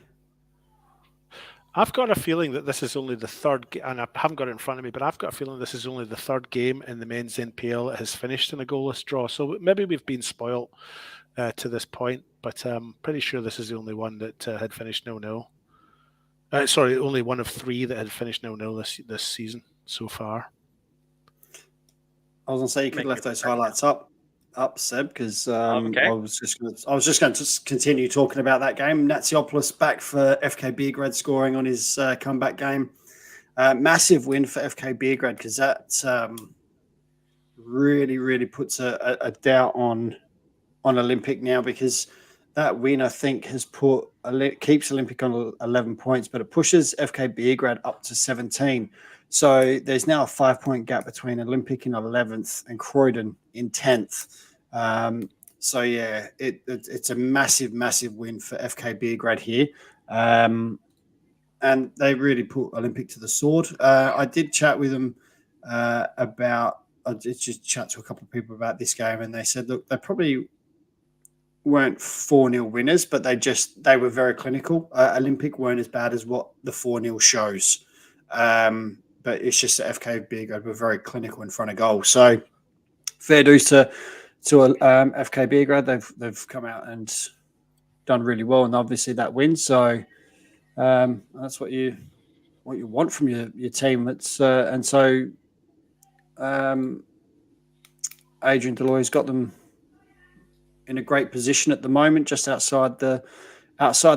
I've got a feeling that this is only the third, and I haven't got it in front of me, but I've got a feeling this is only the third game in the men's NPL that has finished in a goalless draw. So maybe we've been spoilt to this point, but I'm pretty sure this is the only one that had finished 0-0. Only one of 3 that had finished 0-0 this season so far.
I was going to say you could have left those highlights up, Seb, because I was just going to continue talking about that game. Natsiopoulos back for FK Beograd, scoring on his comeback game. Massive win for FK Beograd because that really, really puts a doubt on Olympic now, because that win, I think, keeps Olympic on 11 points, but it pushes FK Beograd up to 17. So there's now a 5-point gap between Olympic in 11th and Croydon in 10th. So yeah, it's a massive, massive win for FK Beograd here. And they really put Olympic to the sword. I did chat with them I did just chat to a couple of people about this game, and they said, look, they probably weren't 4-0 winners, but they were very clinical. Olympic weren't as bad as what the 4-0 shows. But it's just that FK Beograd were very clinical in front of goal. So fair dues to FK Beograd. They've come out and done really well, and obviously that win. So that's what you want from your team. And so Adrian Deloy's got them in a great position at the moment, just outside the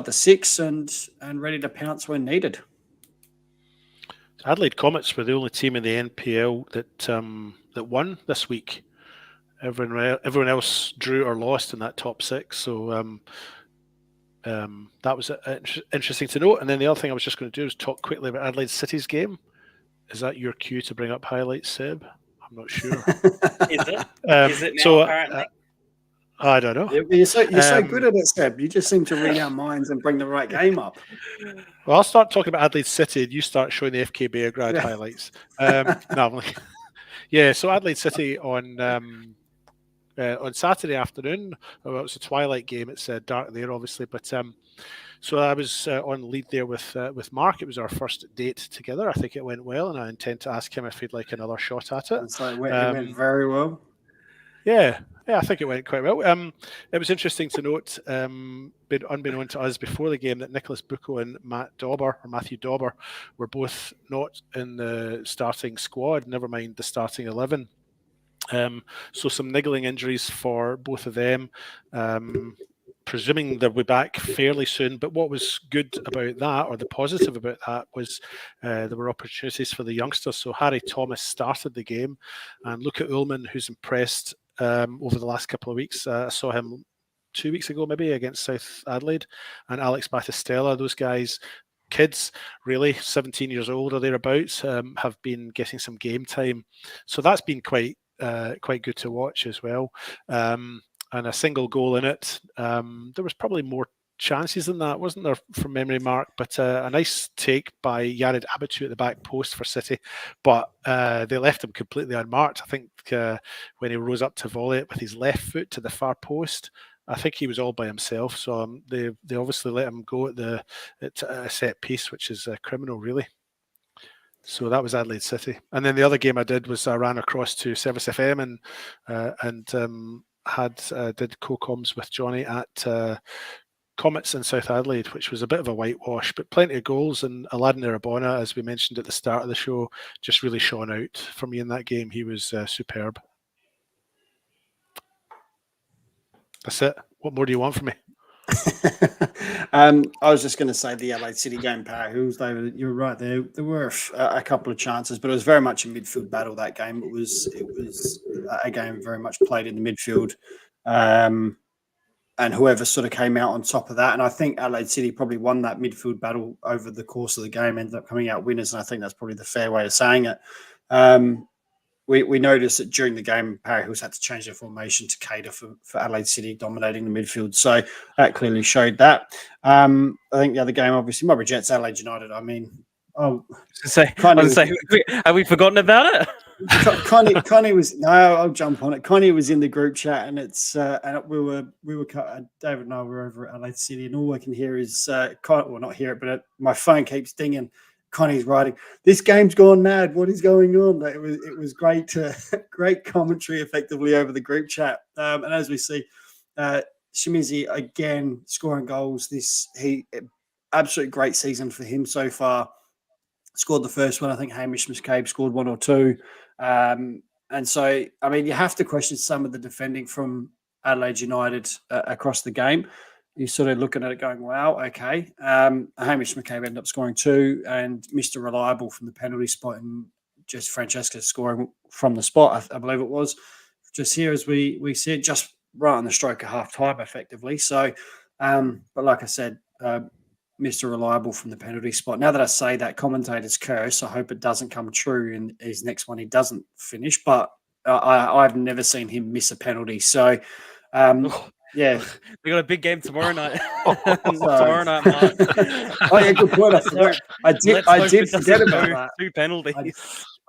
6, and ready to pounce when needed.
Adelaide Comets were the only team in the NPL that won this week. Everyone else drew or lost in that top six. So that was interesting to note. And then the other thing I was just going to do is talk quickly about Adelaide City's game. Is that your cue to bring up highlights, Seb? I'm not sure.
Is it? Is it now,
so,
apparently?
I don't know.
You're so good at it, Seb. You just seem to read our minds and bring the right game up.
Well, I'll start talking about Adelaide City, and you start showing the FK Beograd highlights. So Adelaide City on Saturday afternoon. Well, it was a twilight game. It's dark there, obviously, but so I was on lead there with Mark. It was our first date together. I think it went well, and I intend to ask him if he'd like another shot at it.
So it went very well.
Yeah, I think it went quite well. It was interesting to note, unbeknown to us before the game, that Nicholas Bucco and Matthew Dauber were both not in the starting squad, never mind the starting 11. So some niggling injuries for both of them. Presuming they'll be back fairly soon. But what was good about that, or the positive about that, was there were opportunities for the youngsters. So Harry Thomas started the game, and Luca Ullman, who's impressed over the last couple of weeks. I saw him 2 weeks ago, maybe, against South Adelaide, and Alex Battistella. Those guys, kids, really, 17 years old or thereabouts, have been getting some game time. So that's been quite good to watch as well. And a single goal in it. There was probably more chances than that, wasn't there, from memory, Mark? But a nice take by Yared Abitu at the back post for City. But they left him completely unmarked. I think when he rose up to volley it with his left foot to the far post, I think he was all by himself. So they obviously let him go at a set piece, which is criminal, really. So that was Adelaide City. And then the other game I did was I ran across to Service FM and did co-coms with Johnny at Comets in South Adelaide, which was a bit of a whitewash, but plenty of goals. And Aladdin Irabona, as we mentioned at the start of the show, just really shone out for me in that game. He was superb. That's it. What more do you want from me?
I was just going to say the Adelaide City game, Parahills, David, you're right there. There were a couple of chances, but it was very much a midfield battle, that game. It was a game very much played in the midfield. And whoever sort of came out on top of that. And I think Adelaide City probably won that midfield battle over the course of the game, ended up coming out winners. And I think that's probably the fair way of saying it. We noticed that during the game, Parahills had to change their formation to cater for Adelaide City dominating the midfield. So that clearly showed that. I think the other game, obviously, Mowbray Jets, Adelaide United. I mean, have we forgotten about it? Connie was I'll jump on it. Connie was in the group chat, and it's and we were David and I were over at Adelaide City, and all I can hear is not hear it, but my phone keeps dinging. Connie's writing, "This game's gone mad. What is going on?" It was great, great commentary, effectively over the group chat. And as we see, Shimizi again scoring goals. Absolutely great season for him so far. Scored the first one. I think Hamish McCabe scored one or two. And so, I mean, you have to question some of the defending from Adelaide United across the game. You're sort of looking at it going, wow, okay. Hamish McCabe ended up scoring two, and Mr. Reliable from the penalty spot, and just Francesca scoring from the spot, I believe it was, just here as we see it, just right on the stroke of half time, effectively. So, but like I said, Mr. Reliable from the penalty spot. Now that I say that, commentator's curse, I hope it doesn't come true in his next one. He doesn't finish, but I've never seen him miss a penalty. So, yeah.
We got a big game tomorrow night. Tomorrow night, Mark.
Oh, yeah, good point. I did forget about that.
Two penalties.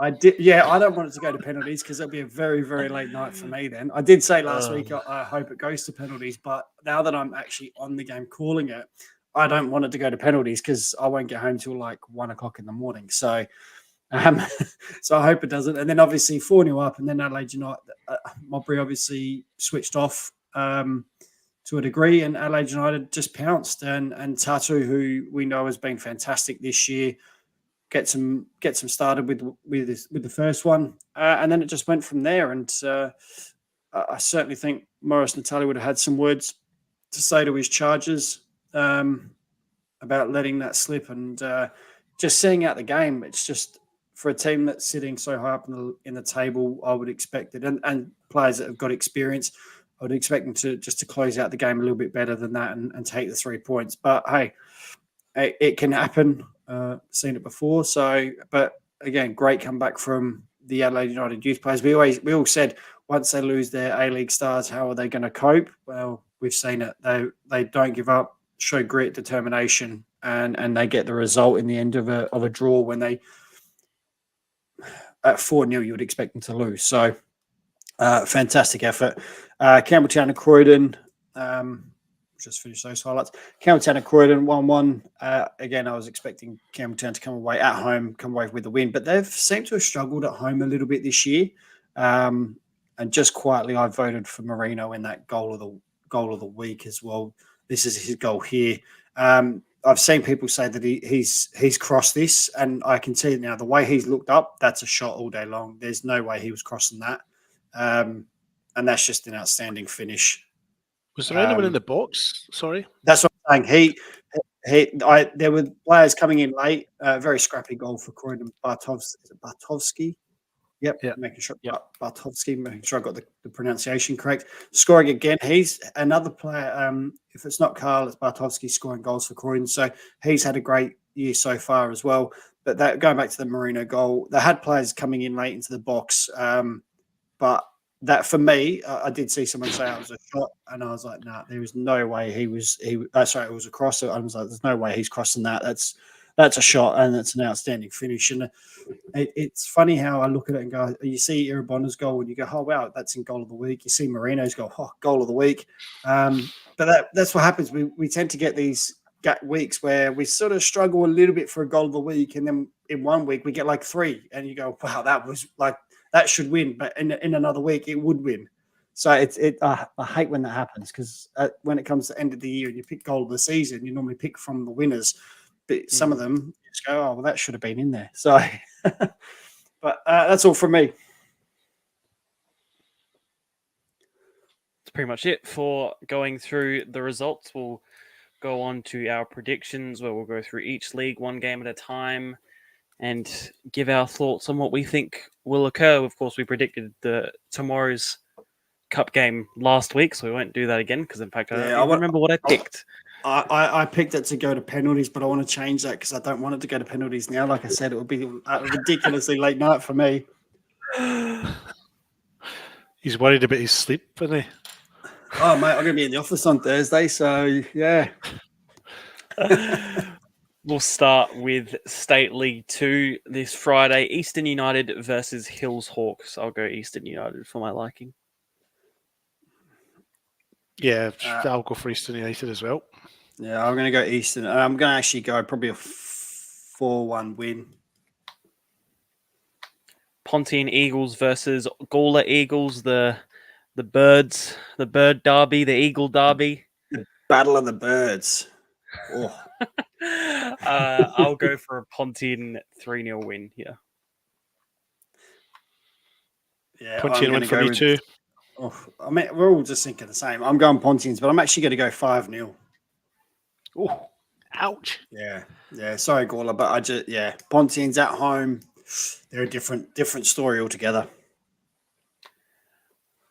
I did. Yeah, I don't want it to go to penalties because it'll be a very, very late night for me then. I did say last week I hope it goes to penalties, but now that I'm actually on the game calling it, I don't want it to go to penalties because I won't get home till like 1 o'clock in the morning. So, so I hope it doesn't. And then obviously 4-0 up, and then Adelaide United, Mowbray obviously switched off to a degree, and Adelaide United just pounced. And Tatu, who we know has been fantastic this year, gets him started with the first one, and then it just went from there. And I certainly think Maurice Natali would have had some words to say to his charges about letting that slip and just seeing out the game. It's just for a team that's sitting so high up in the table, I would expect it, and players that have got experience, I would expect them to close out the game a little bit better than that and take the 3 points. But hey, it can happen. Seen it before. So, but again, great comeback from the Adelaide United youth players. We all said once they lose their A-League stars, how are they going to cope? Well, we've seen it. They don't give up, show grit, determination, and they get the result in the end of a draw when they at 4-0 you would expect them to lose. So fantastic effort. Campbelltown and Croydon. Just finish those highlights. Campbelltown and Croydon 1-1. Again, I was expecting Campbelltown to come away at home, come away with a win, but they've seemed to have struggled at home a little bit this year. And just quietly, I voted for Marino in that goal of the week as well. This is his goal here. I've seen people say that he's crossed this, and I can see now the way he's looked up. That's a shot all day long. There's no way he was crossing that, and that's just an outstanding finish.
Was there anyone in the box? Sorry,
that's what I'm saying. There were players coming in late. Very scrappy goal for Croydon. Bartovsky. Yep, making sure. Bartovsky, making sure I got the pronunciation correct. Scoring again. He's another player. If it's not Carl, it's Bartovsky scoring goals for Croydon. So he's had a great year so far as well. But going back to the Marino goal, they had players coming in late into the box. But that for me, I did see someone say it was a shot, and I was like, nah, there was no way it was a cross. I was like, there's no way he's crossing that. That's a shot, and it's an outstanding finish. And it's funny how I look at it and go, you see Irabona's goal, and you go, oh wow, that's in goal of the week. You see Marino's goal, goal of the week. But that's what happens. We tend to get these weeks where we sort of struggle a little bit for a goal of the week, and then in one week we get like 3, and you go, wow, that was like. That should win, but in another week it would win. So I hate when that happens, because when it comes to the end of the year and you pick goal of the season, you normally pick from the winners, but some of them just go, oh well, that should have been in there. So, but that's all from me.
That's pretty much it for going through the results. We'll go on to our predictions, where we'll go through each league one game at a time and give our thoughts on what we think will occur. Of course, we predicted tomorrow's cup game last week, so we won't do that again, because in fact, I don't remember what I picked.
I picked it to go to penalties, but I want to change that because I don't want it to go to penalties now. Like I said, it would be a ridiculously late night for me.
He's worried about his sleep, isn't he?
Oh, mate, I'm going to be in the office on Thursday, so yeah.
We'll start with State League 2 this Friday. Eastern United versus Hills Hawks. I'll go Eastern United for my liking.
Yeah, I'll go for Eastern United as well.
Yeah, I'm going to go Eastern. I'm going to actually go probably a 4-1 win.
Pontine Eagles versus Gawler Eagles. The birds, the bird derby, the eagle derby.
The Battle of the Birds. Oh.
I'll go for a Pontine 3-0 win here.
Yeah,
Pontine win for me too.
Oh, I mean, we're all just thinking the same. I'm going Pontines, but I'm actually going to go 5-0.
Oh, ouch.
Yeah. Sorry, Gawler, but Pontines at home. They're a different story altogether.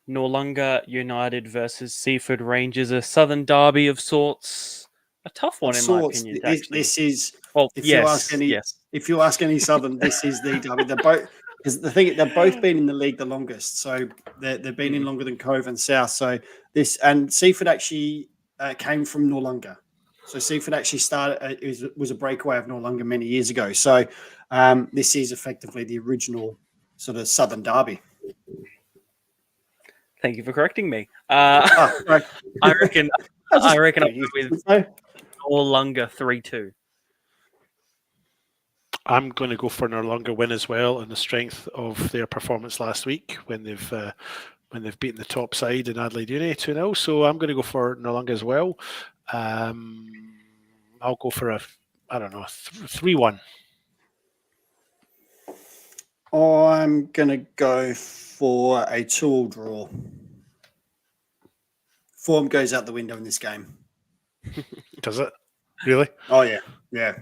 Noarlunga United versus Seaford Rangers, a southern derby of sorts. A tough one, in my opinion.
This is,
if
you ask any southern, this is the derby. They're both, because they've both been in the league the longest, so they've been in longer than Cove and South. So Seaford actually came from Noarlunga. So Seaford actually started was a breakaway of Noarlunga many years ago. So this is effectively the original sort of southern derby.
Thank you for correcting me. I reckon I'll go with Noarlunga 3-2.
I'm going to go for an Noarlunga win as well, on the strength of their performance last week when they've beaten the top side in Adelaide Uni 2-0. So I'm going to go for Noarlunga as well. I'll go for 3-1.
I'm going to go for a 2-2 draw. Form goes out the window in this game.
Does it? Really?
Oh, yeah. Yeah.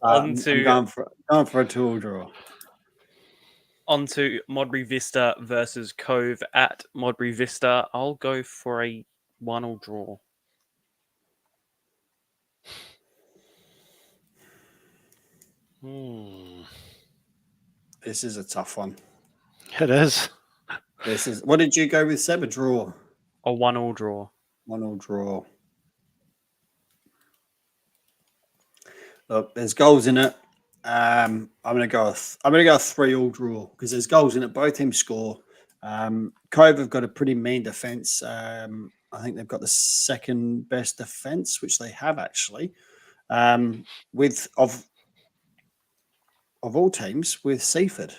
I'm going for a 2-2 draw.
On to Modbury Vista versus Cove at Modbury Vista. I'll go for a 1-1 draw.
This is a tough one.
It is.
What did you go with, Seb? A draw?
A 1-1 draw.
1-1 draw. Look, there's goals in it. I'm gonna go a 3-3 draw because there's goals in it. Both teams score. Cove have got a pretty mean defense. I think they've got the second best defense, which they have actually. With of all teams, with Seaford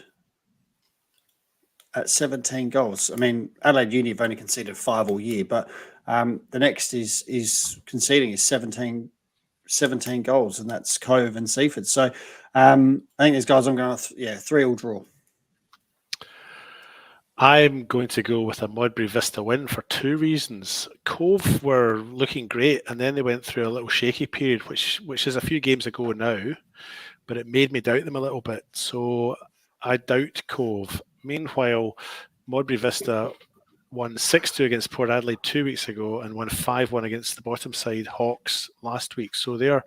at 17 goals. I mean, Adelaide Uni have only conceded 5 all year, but the next is conceding is 17 goals, and that's Cove and Seaford. So I think there's guys I'm going to 3-3 draw.
I'm going to go with a Modbury Vista win for 2 reasons. Cove were looking great, and then they went through a little shaky period, which is a few games ago now, but it made me doubt them a little bit. So I doubt Cove. Meanwhile, Modbury Vista won 6-2 against Port Adelaide 2 weeks ago and won 5-1 against the bottom side Hawks last week. So they're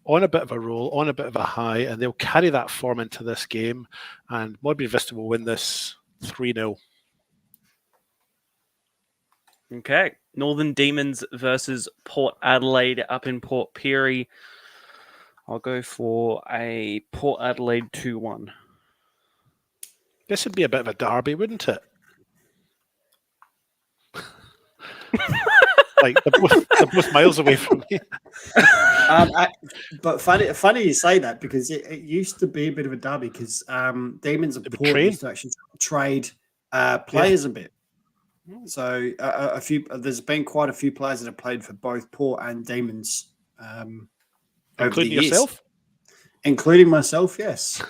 on a bit of a roll, on a bit of a high, and they'll carry that form into this game. And Modbury Vista will win this 3-0.
Okay. Northern Demons versus Port Adelaide up in Port Pirie. I'll go for a Port Adelaide 2-1.
This would be a bit of a derby, wouldn't it? Like they're both miles away from me.
But funny you say that because it used to be a bit of a derby because Demons and Port used to actually trade players a bit. So there's been quite a few players that have played for both Port and Demons,
including yourself,
including myself. Yes.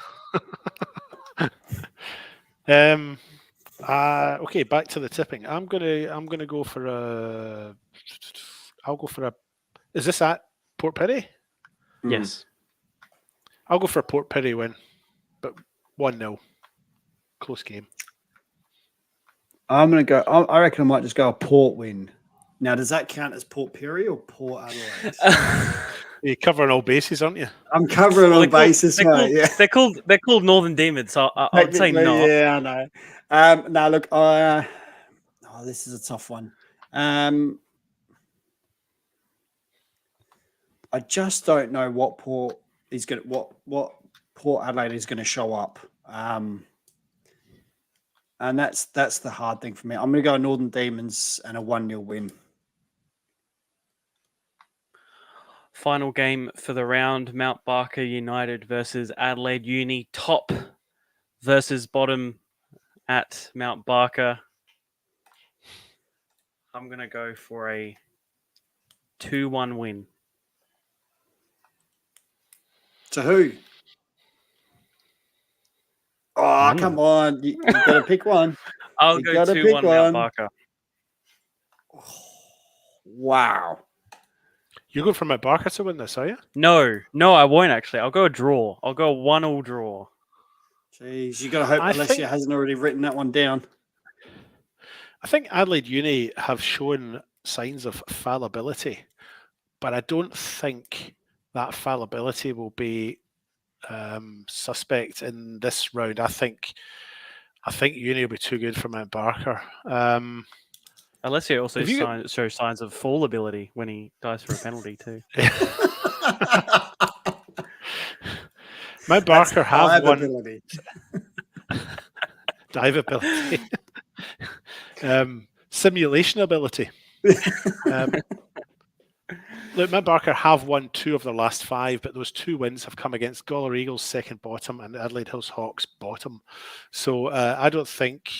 Okay, back to the tipping. I'm gonna go for a. I'll go for a. Is this at Port Pirie?
Yes.
I'll go for a Port Pirie win, but 1-0. Close game.
I'm gonna go. I reckon I might just go a Port win. Now, does that count as Port Pirie or Port Adelaide?
You're covering all bases, aren't you?
I'm covering all bases, mate. Yeah,
they're called Northern Demons, so I'd say no.
Yeah, I know. Now look, this is a tough one. I just don't know what Port Adelaide is going to show up, and that's the hard thing for me. I'm going to go Northern Demons and a 1-0 win.
Final game for the round, Mount Barker United versus Adelaide Uni. Top versus bottom at Mount Barker. I'm going to go for a 2-1 win.
To who? Oh, come on. You got to pick one.
I'll go 2-1 Mount Barker.
Oh, wow.
You're going for Mount Barker to win this, are you?
No, I won't actually. I'll go a draw. I'll go a 1-1 draw.
Jeez, you got to hope Alessia hasn't already written that one down.
I think Adelaide Uni have shown signs of fallibility, but I don't think that fallibility will be suspect in this round. I think Uni will be too good for Mount Barker.
Alessia also shows signs of fallability when he dies for a penalty too.
Mount Barker have one dive ability, simulation ability. Look, Mount Barker have won 2 of their last 5, but those 2 wins have come against Gawler Eagles second bottom and Adelaide Hills Hawks bottom. So I don't think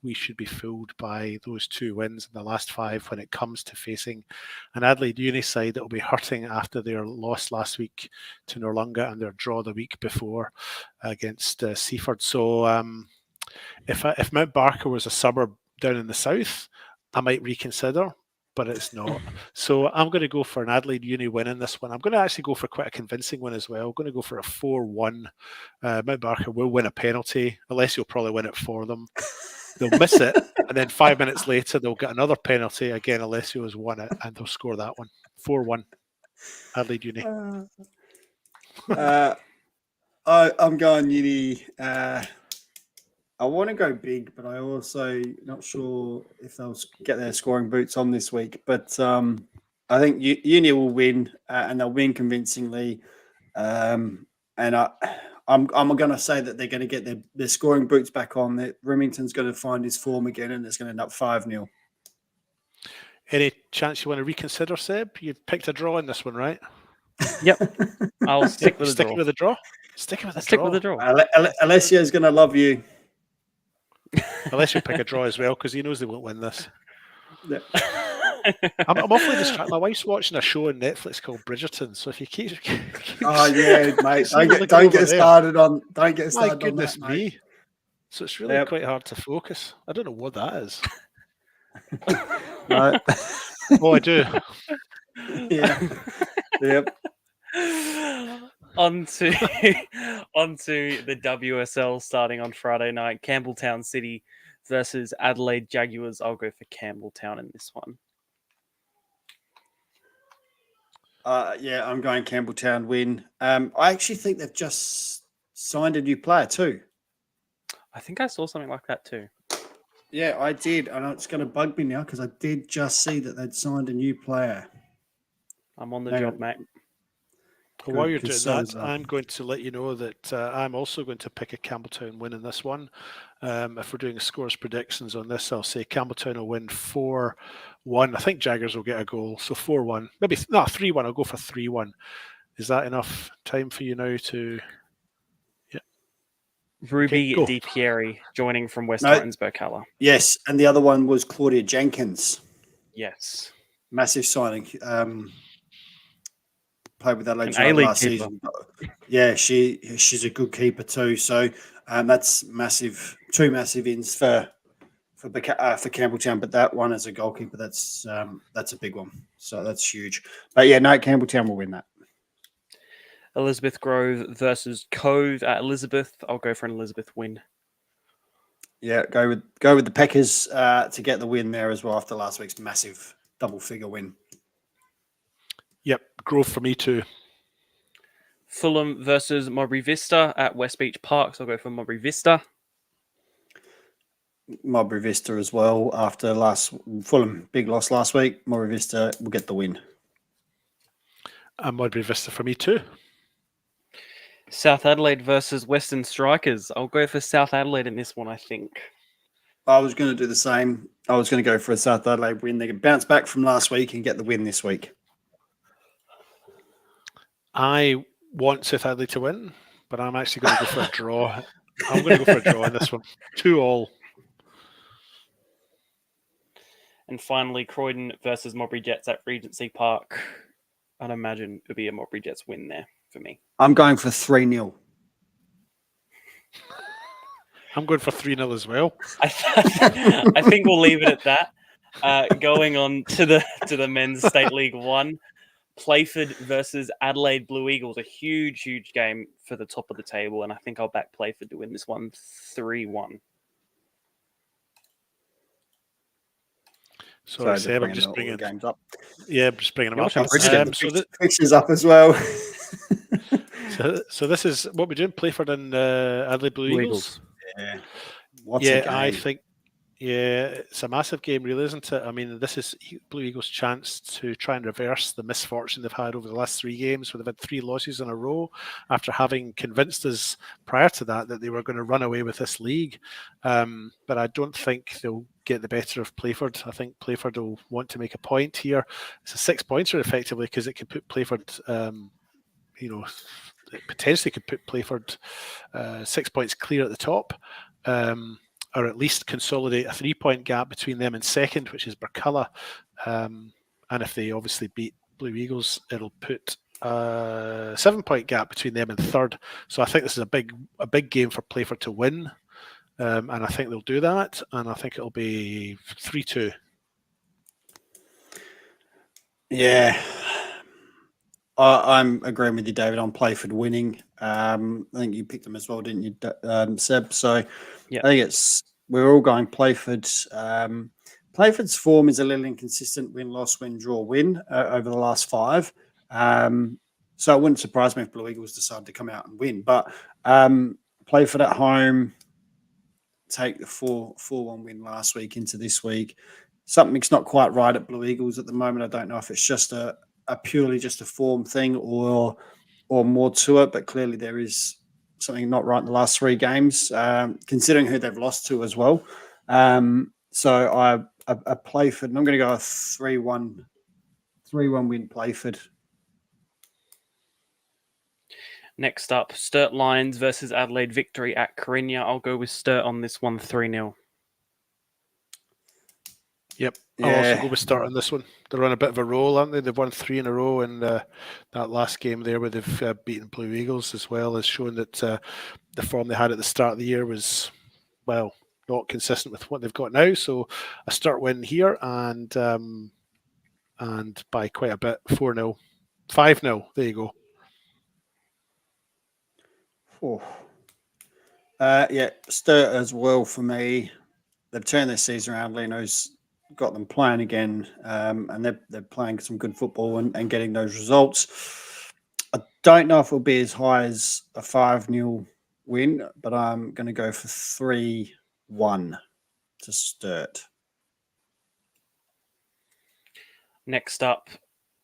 we should be fooled by those 2 wins in the last 5 when it comes to facing an Adelaide Uni side that will be hurting after their loss last week to Noarlunga and their draw the week before against Seaford. So if Mount Barker was a suburb down in the south, I might reconsider. but it's not. So I'm going to go for an Adelaide Uni win in this one. I'm going to actually go for quite a convincing win as well. I'm going to go for a 4-1. Mount Barker will win a penalty. Alessio will probably win it for them. They'll miss it, and then 5 minutes later, they'll get another penalty. Again, Alessio has won it, and they'll score that one. 4-1. Adelaide Uni.
I'm going Uni. I want to go big, but I also not sure if they'll get their scoring boots on this week. But I think Uni will win, and they'll win convincingly. And I'm going to say that they're going to get their scoring boots back on. That Remington's going to find his form again, and it's going to end up 5-0.
Any chance you want to reconsider, Seb? You've picked a draw in this one, right?
Yep. I'll stick with the draw.
With the draw. Stick with the draw.
Alessio's going to love you.
Unless you pick a draw as well, because he knows they won't win this.
Yeah.
I'm awfully distracted. My wife's watching a show on Netflix called Bridgerton, so if you keep
oh yeah, mate, don't get started on. Don't get started.
My goodness
on that, me.
So it's really quite hard to focus. I don't know what that is.
No.
Oh, I do.
Yeah. Yep.
onto the WSL starting on Friday night. Campbelltown City versus Adelaide Jaguars. I'll go for Campbelltown in this one.
Yeah, I'm going Campbelltown win. I actually think they've just signed a new player too.
I think I saw something like that too.
Yeah, I did. I know it's going to bug me now because I did just see that they'd signed a new player.
I'm on the job, mate.
Well, while you're doing that, I'm going to let you know that I'm also going to pick a Campbelltown win in this one. If we're doing scores predictions on this, I'll say Campbelltown will win 4-1. I think Jaggers will get a goal, so 4-1. Maybe no 3-1. I'll go for 3-1. Is that enough time for you now to? Yeah.
Ruby DiPieri joining from West Titans Berkala.
Yes, and the other one was Claudia Jenkins.
Yes,
massive signing. Played with that last season. Yeah, she's a good keeper too. So that's massive. 2 massive ins for Campbelltown, but that one as a goalkeeper, that's a big one. So that's huge. But yeah, no, Campbelltown will win that.
Elizabeth Grove versus Cove at Elizabeth. I'll go for an Elizabeth win.
Yeah, go with the Packers to get the win there as well after last week's massive double figure win.
Yep, Grove for me too.
Fulham versus Modbury Vista at West Beach Park. So I'll go for Modbury Vista.
Modbury Vista as well after Fulham big loss last week. Modbury Vista will get the win.
And Modbury Vista for me too.
South Adelaide versus Western Strikers. I'll go for South Adelaide in this one, I think.
I was going to do the same. I was going to go for a South Adelaide win. They can bounce back from last week and get the win this week.
I want South Adelaide to win, but I'm actually going to go for a draw. I'm going to go for a draw in this one. 2-2.
And finally, Croydon versus Modbury Jets at Regency Park. I'd imagine it'll be a Modbury Jets win there for me.
I'm going for 3-0.
I'm going for 3-0 as well.
I think we'll leave it at that. Going on to the Men's State League 1. Playford versus Adelaide Blue Eagles. A huge, huge game for the top of the table. And I think I'll back Playford to win this one 3-1.
Sorry, Seb, I'm just bringing
games up.
Yeah, I'm just bringing them up.
Fixtures up as well.
so this is what we're doing. Playford and Adelaide Blue Eagles.
Yeah,
I think. Yeah, it's a massive game, really, isn't it? I mean, this is Blue Eagles' chance to try and reverse the misfortune they've had over the last 3 games, where they've had 3 losses in a row after having convinced us prior to that they were going to run away with this league. But I don't think they'll get the better of Playford. I think Playford will want to make a point here. It's a 6-pointer, effectively, because it could put Playford, it potentially could put Playford 6 points clear at the top. Or at least consolidate a 3-point gap between them and second, which is Berkala. And if they obviously beat Blue Eagles, it'll put a 7-point gap between them and third. So I think this is a big game for Playford to win. And I think they'll do that. And I think it'll be 3-2.
Yeah. I'm agreeing with you, David, on Playford winning. I think you picked them as well, didn't you, Seb? So
Yeah.
I think we're all going Playford. Playford's form is a little inconsistent: win, loss, win, draw, win over the last 5. So it wouldn't surprise me if Blue Eagles decide to come out and win. But Playford at home, take the 4-1 win last week into this week. Something's not quite right at Blue Eagles at the moment. I don't know if it's just a purely just a form thing or more to it, but clearly there is something not right in the last 3 games, considering who they've lost to as well. So I Playford, and I'm going to go a 3-1 win Playford.
Next up, Sturt Lions versus Adelaide Victory at Carina. I'll go with Sturt on this one, 3-0.
Yep. I'll also go with Sturt on this one. They're on a bit of a roll, aren't they? They've won 3 in a row, and that last game there where they've beaten Blue Eagles as well has shown that the form they had at the start of the year was, well, not consistent with what they've got now. So a Sturt win here, and by quite a bit, 4-0. 5-0. There you go.
Oh. Yeah, Sturt as well for me. They've turned their season around. Leno's got them playing again, and they're playing some good football and getting those results. I don't know if it'll be as high as a 5-0 win, but I'm going to go for 3-1 to Sturt.
Next up,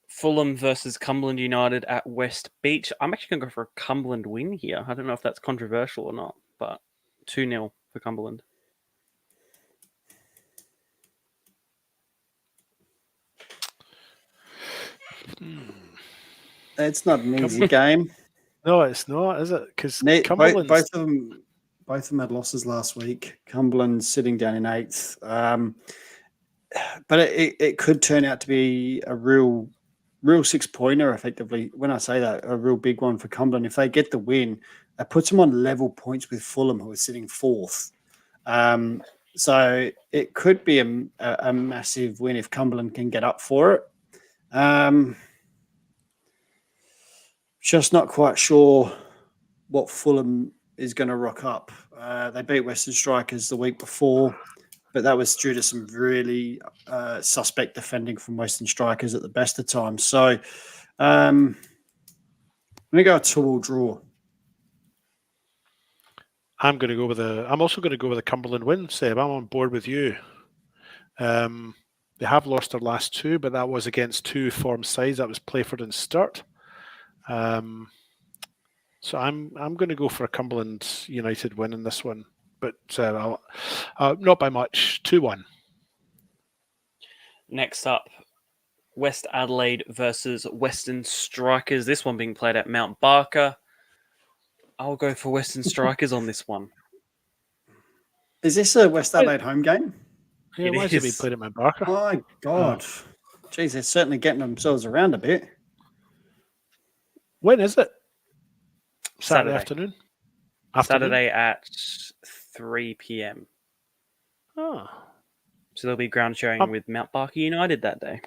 Fulham versus Cumberland United at West Beach. I'm actually going to go for a Cumberland win here. I don't know if that's controversial or not, but 2-0 for Cumberland.
It's not an easy game.
No, it's not, is it? Because
both of them had losses last week. Cumberland sitting down in 8th, but it could turn out to be a real 6-pointer. Effectively, when I say that, a real big one for Cumberland. If they get the win, it puts them on level points with Fulham, who are sitting 4th. So it could be a massive win if Cumberland can get up for it. Just not quite sure what Fulham is going to rock up. They beat Western Strikers the week before, but that was due to some really suspect defending from Western Strikers at the best of times. So I'm going to go a 2-2 draw.
I'm also going to go with a Cumberland win, Seb. I'm on board with you. They have lost their last 2, but that was against 2 form sides. That was Playford and Sturt. So I'm going to go for a Cumberland United win in this one, but not by much. 2-1.
Next up, West Adelaide versus Western Strikers. This one being played at Mount Barker. I'll go for Western Strikers on this one.
Is this a West Adelaide home game?
Yeah, why is it being played at Mount Barker?
My God. Jeez, they're certainly getting themselves around a bit.
When is it? Saturday afternoon?
Saturday at 3 p.m.
Oh.
So they'll be ground sharing with Mount Barker United that day.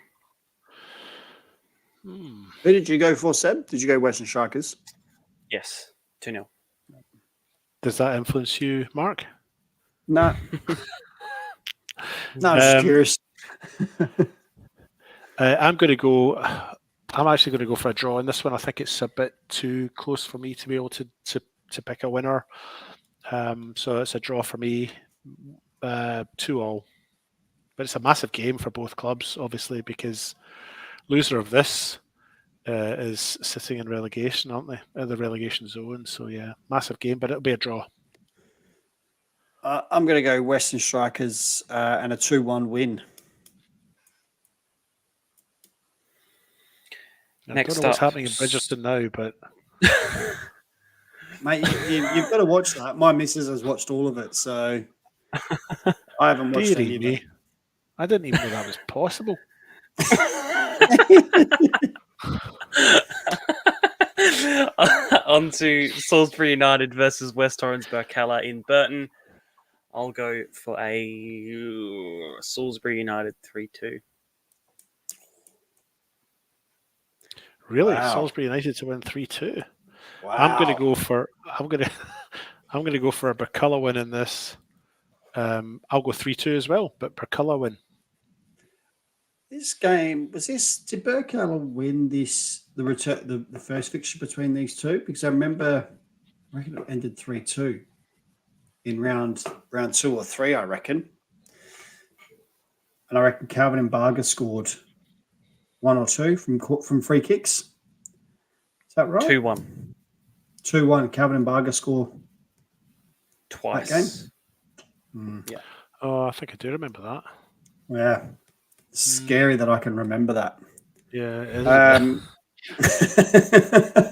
Who did you go for, Seb? Did you go Western Strikers?
Yes, 2-0.
Does that influence you, Mark?
No. No, I'm just curious.
I'm actually going to go for a draw in this one. I think it's a bit too close for me to be able to pick a winner. So it's a draw for me, 2-2. But it's a massive game for both clubs, obviously, because loser of this is sitting in relegation, aren't they? In the relegation zone. So yeah, massive game, but it'll be a draw.
I'm going to go Western Strikers and a 2-1 win.
I don't know what's happening in Bridgerton now, but
mate, you've got to watch that. My missus has watched all of it, so I haven't watched any of it.
I didn't even know that was possible.
On to Salisbury United versus West Torrens Burkalla in Burton. I'll go for a Salisbury United 3-2.
Really,
Wow.
Salisbury United to win 3-2.
Wow.
I'm going to go for I'm going to go for a Burculla win in this. I'll go 3-2 as well, but Burculla win.
This game did Burkale win the first fixture between these two? Because I reckon it ended 3-2 in round 2 or 3, I reckon. And I reckon Calvin Embarga scored 1 or 2 from free kicks. Is that right?
2-1.
2-1. Calvin Embarga score
Twice.
that game.
Yeah.
Oh, I think I do remember that.
Yeah. Scary that I can remember that.
Yeah, it is.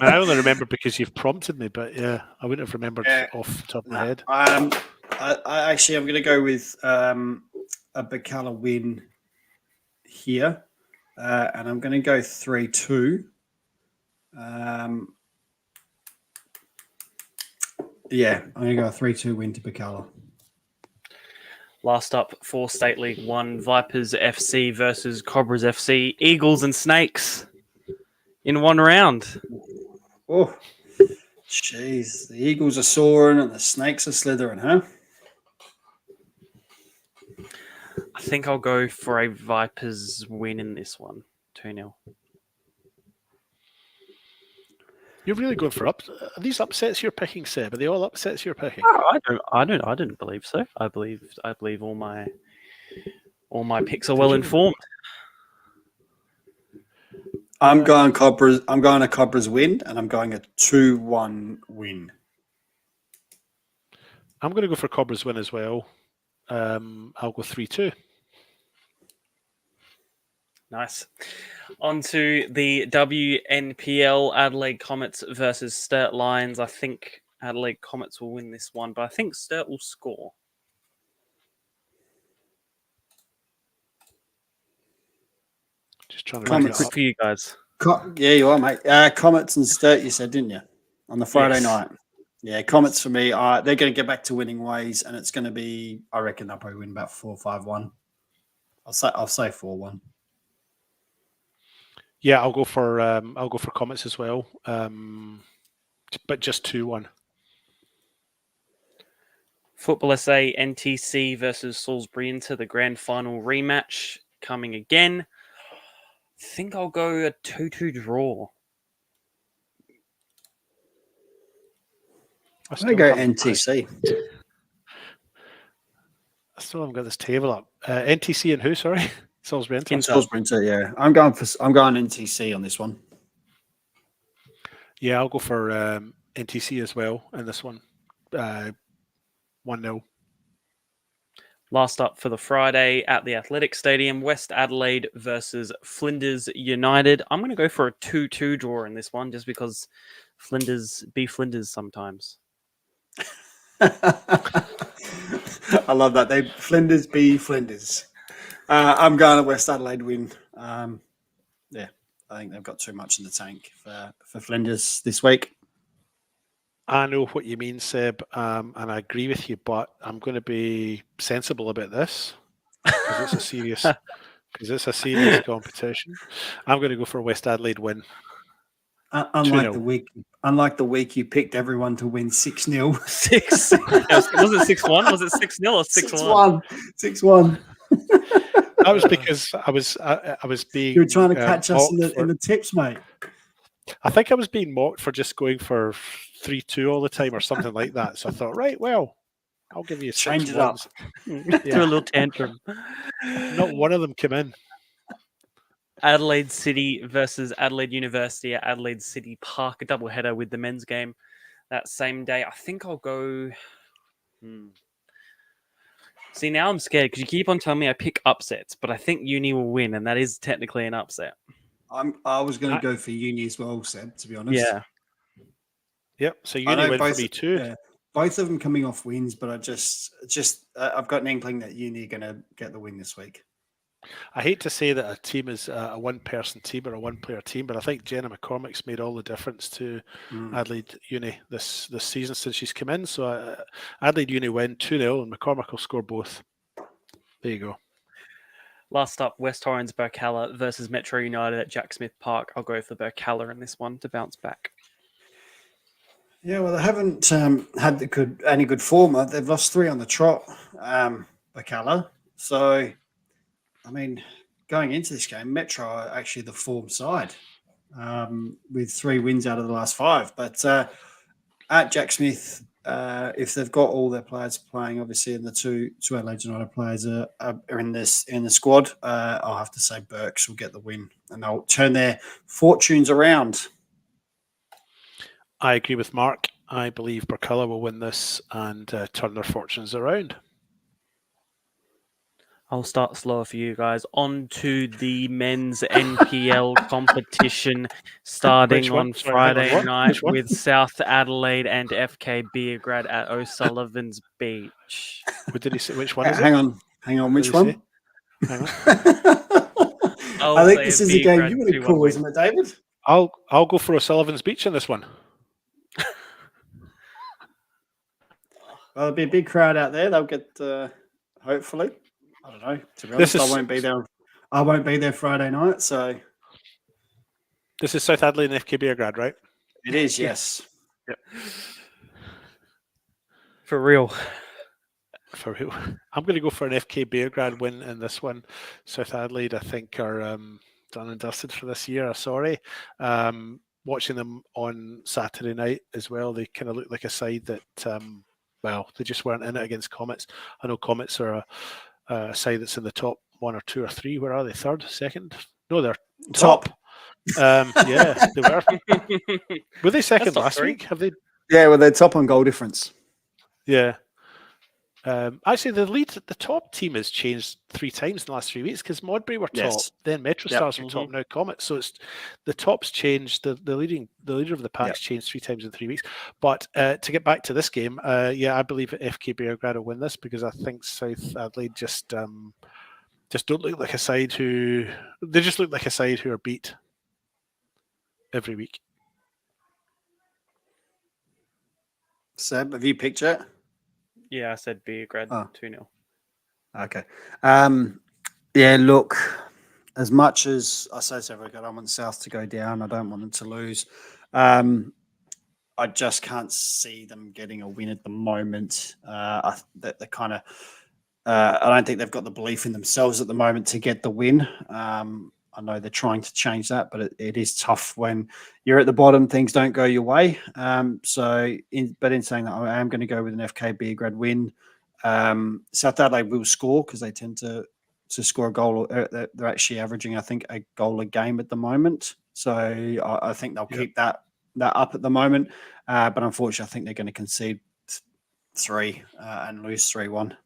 I only remember because you've prompted me, but yeah, I wouldn't have remembered off the top of my head.
I'm going to go with a Bacala win here, and I'm going to go 3-2. Yeah, I'm going to go a 3-2 win to Bacala.
Last up for State League 1, Vipers FC versus Cobras FC. Eagles and Snakes in one round.
Oh, jeez. The Eagles are soaring and the Snakes are slithering, huh?
I think I'll go for a Vipers win in this one. 2-0.
You're really going for ups. Are these upsets you're picking, Seb? Are they all upsets you're picking?
I didn't believe so. I believe all my picks are well informed.
I'm going Cobras. I'm going a Cobras win, and I'm going a 2-1 win.
I'm going to go for Cobras win as well. I'll go 3-2.
Nice. On to the WNPL, Adelaide Comets versus Sturt Lions. I think Adelaide Comets will win this one, but I think Sturt will score.
Just trying to remember
Quick for you guys.
Yeah, you are, mate. Comets and Sturt, you said, didn't you? On the Friday night. Yeah, Comets for me, they're going to get back to winning ways, and it's going to be, I reckon they'll probably win about 4-5-1. I'll say 4-1.
Yeah, I'll go for Comets as well, but just 2-1.
Football SA NTC versus Salisbury into the grand final rematch coming again. I think I'll go a 2-2 draw.
I'm going to go NTC.
I still haven't got this table up. NTC and who? Sorry, Salisbury Inter.
Salisbury Inter, yeah. I'm going NTC on this one.
Yeah, I'll go for NTC as well in this one. 1-0.
Last up for the Friday at the Athletic Stadium, West Adelaide versus Flinders United. I'm going to go for a 2-2 draw in this one, just because Flinders be Flinders sometimes.
I love that. Flinders be Flinders. I'm going to West Adelaide win. Yeah, I think they've got too much in the tank for Flinders this week.
I know what you mean, Seb, and I agree with you, but I'm going to be sensible about this because it's a serious competition. I'm going to go for a West Adelaide win.
Unlike the week you picked everyone to win 6-0.
Was it 6-1? Was it 6-0 or 6-1?
6-1.
That was because I was being.
You were trying to catch us in the tips, mate.
I think I was being mocked for just going for 3-2 all the time or something like that. So I thought, right, well, I'll give you
change it up.
Do a little tantrum.
Not one of them came in.
Adelaide City versus Adelaide University at Adelaide City Park, a double header with the men's game that same day. I think I'll go. See, now I'm scared because you keep on telling me I pick upsets, but I think Uni will win, and that is technically an upset.
I was going to go for Uni as well, Seb, to be honest.
Yeah.
Yep. So Uni win for me too.
Yeah, both of them coming off wins, but I've got an inkling that Uni are going to get the win this week.
I hate to say that a team is a one-person team or a one-player team, but I think Jenna McCormick's made all the difference to Adelaide Uni this season since she's come in. So Adelaide Uni win 2-0 and McCormick will score both. There you go.
Last up, West Torrens Burkalla versus Metro United at Jack Smith Park. I'll go for Burkalla in this one to bounce back.
Yeah, well, they haven't had any good form. They've lost 3 on the trot, Bacala. So, I mean, going into this game, Metro are actually the form side with 3 wins out of the last 5. But at Jack Smith, if they've got all their players playing, obviously, and the two Adelaide United players are in the squad, I'll have to say Burks will get the win and they'll turn their fortunes around.
I agree with Mark. I believe Burkalla will win this and turn their fortunes around.
I'll start slower for you guys. On to the men's NPL competition starting on Friday night with South Adelaide and FK Beergrad at O'Sullivan's Beach.
What did he say? Which one is it?
Hang on. Which one?
Hang on.
I think this is a game you want to call, isn't it, David?
I'll go for O'Sullivan's Beach in this one.
Well, there'll be a big crowd out there. They'll get, hopefully. I don't know. To be honest, I won't be there. I won't be there Friday night. So
this is South Adelaide and FK Beergrad, right?
It is, yes.
Yep.
For real.
For real. I'm going to go for an FK Beergrad win in this one. South Adelaide, I think, are done and dusted for this year. Sorry. Watching them on Saturday night as well, they kind of look like a side that, they just weren't in it against Comets. I know Comets are a side that's in the top 1 or 2 or 3. Where are they? 3rd, 2nd? No, they're top. Yeah, they were. Were they 2nd last week? Have they?
Yeah, well, they're top on goal difference.
Yeah. Actually, the top team has changed 3 times in the last 3 weeks because Modbury were top, then Metro Stars were top, now Comets. So it's the top's changed. The leader of the pack's changed 3 times in 3 weeks. But to get back to this game, I believe FK Beergrad will win this because I think South Adelaide just don't look like a side who are beat every week.
Seb, have you picked it?
Yeah, I said Beergrad 2-0.
Okay. Look, as much as I say I don't want South to go down, I don't want them to lose. I just can't see them getting a win at the moment. I don't think they've got the belief in themselves at the moment to get the win. I know they're trying to change that, but it is tough when you're at the bottom, things don't go your way. In saying that, I am going to go with an FK Beergrad win. South Adelaide will score because they tend to score a goal. They're actually averaging, I think, a goal a game at the moment. So I think they'll keep that up at the moment. But unfortunately, I think they're going to concede 3 and lose 3-1.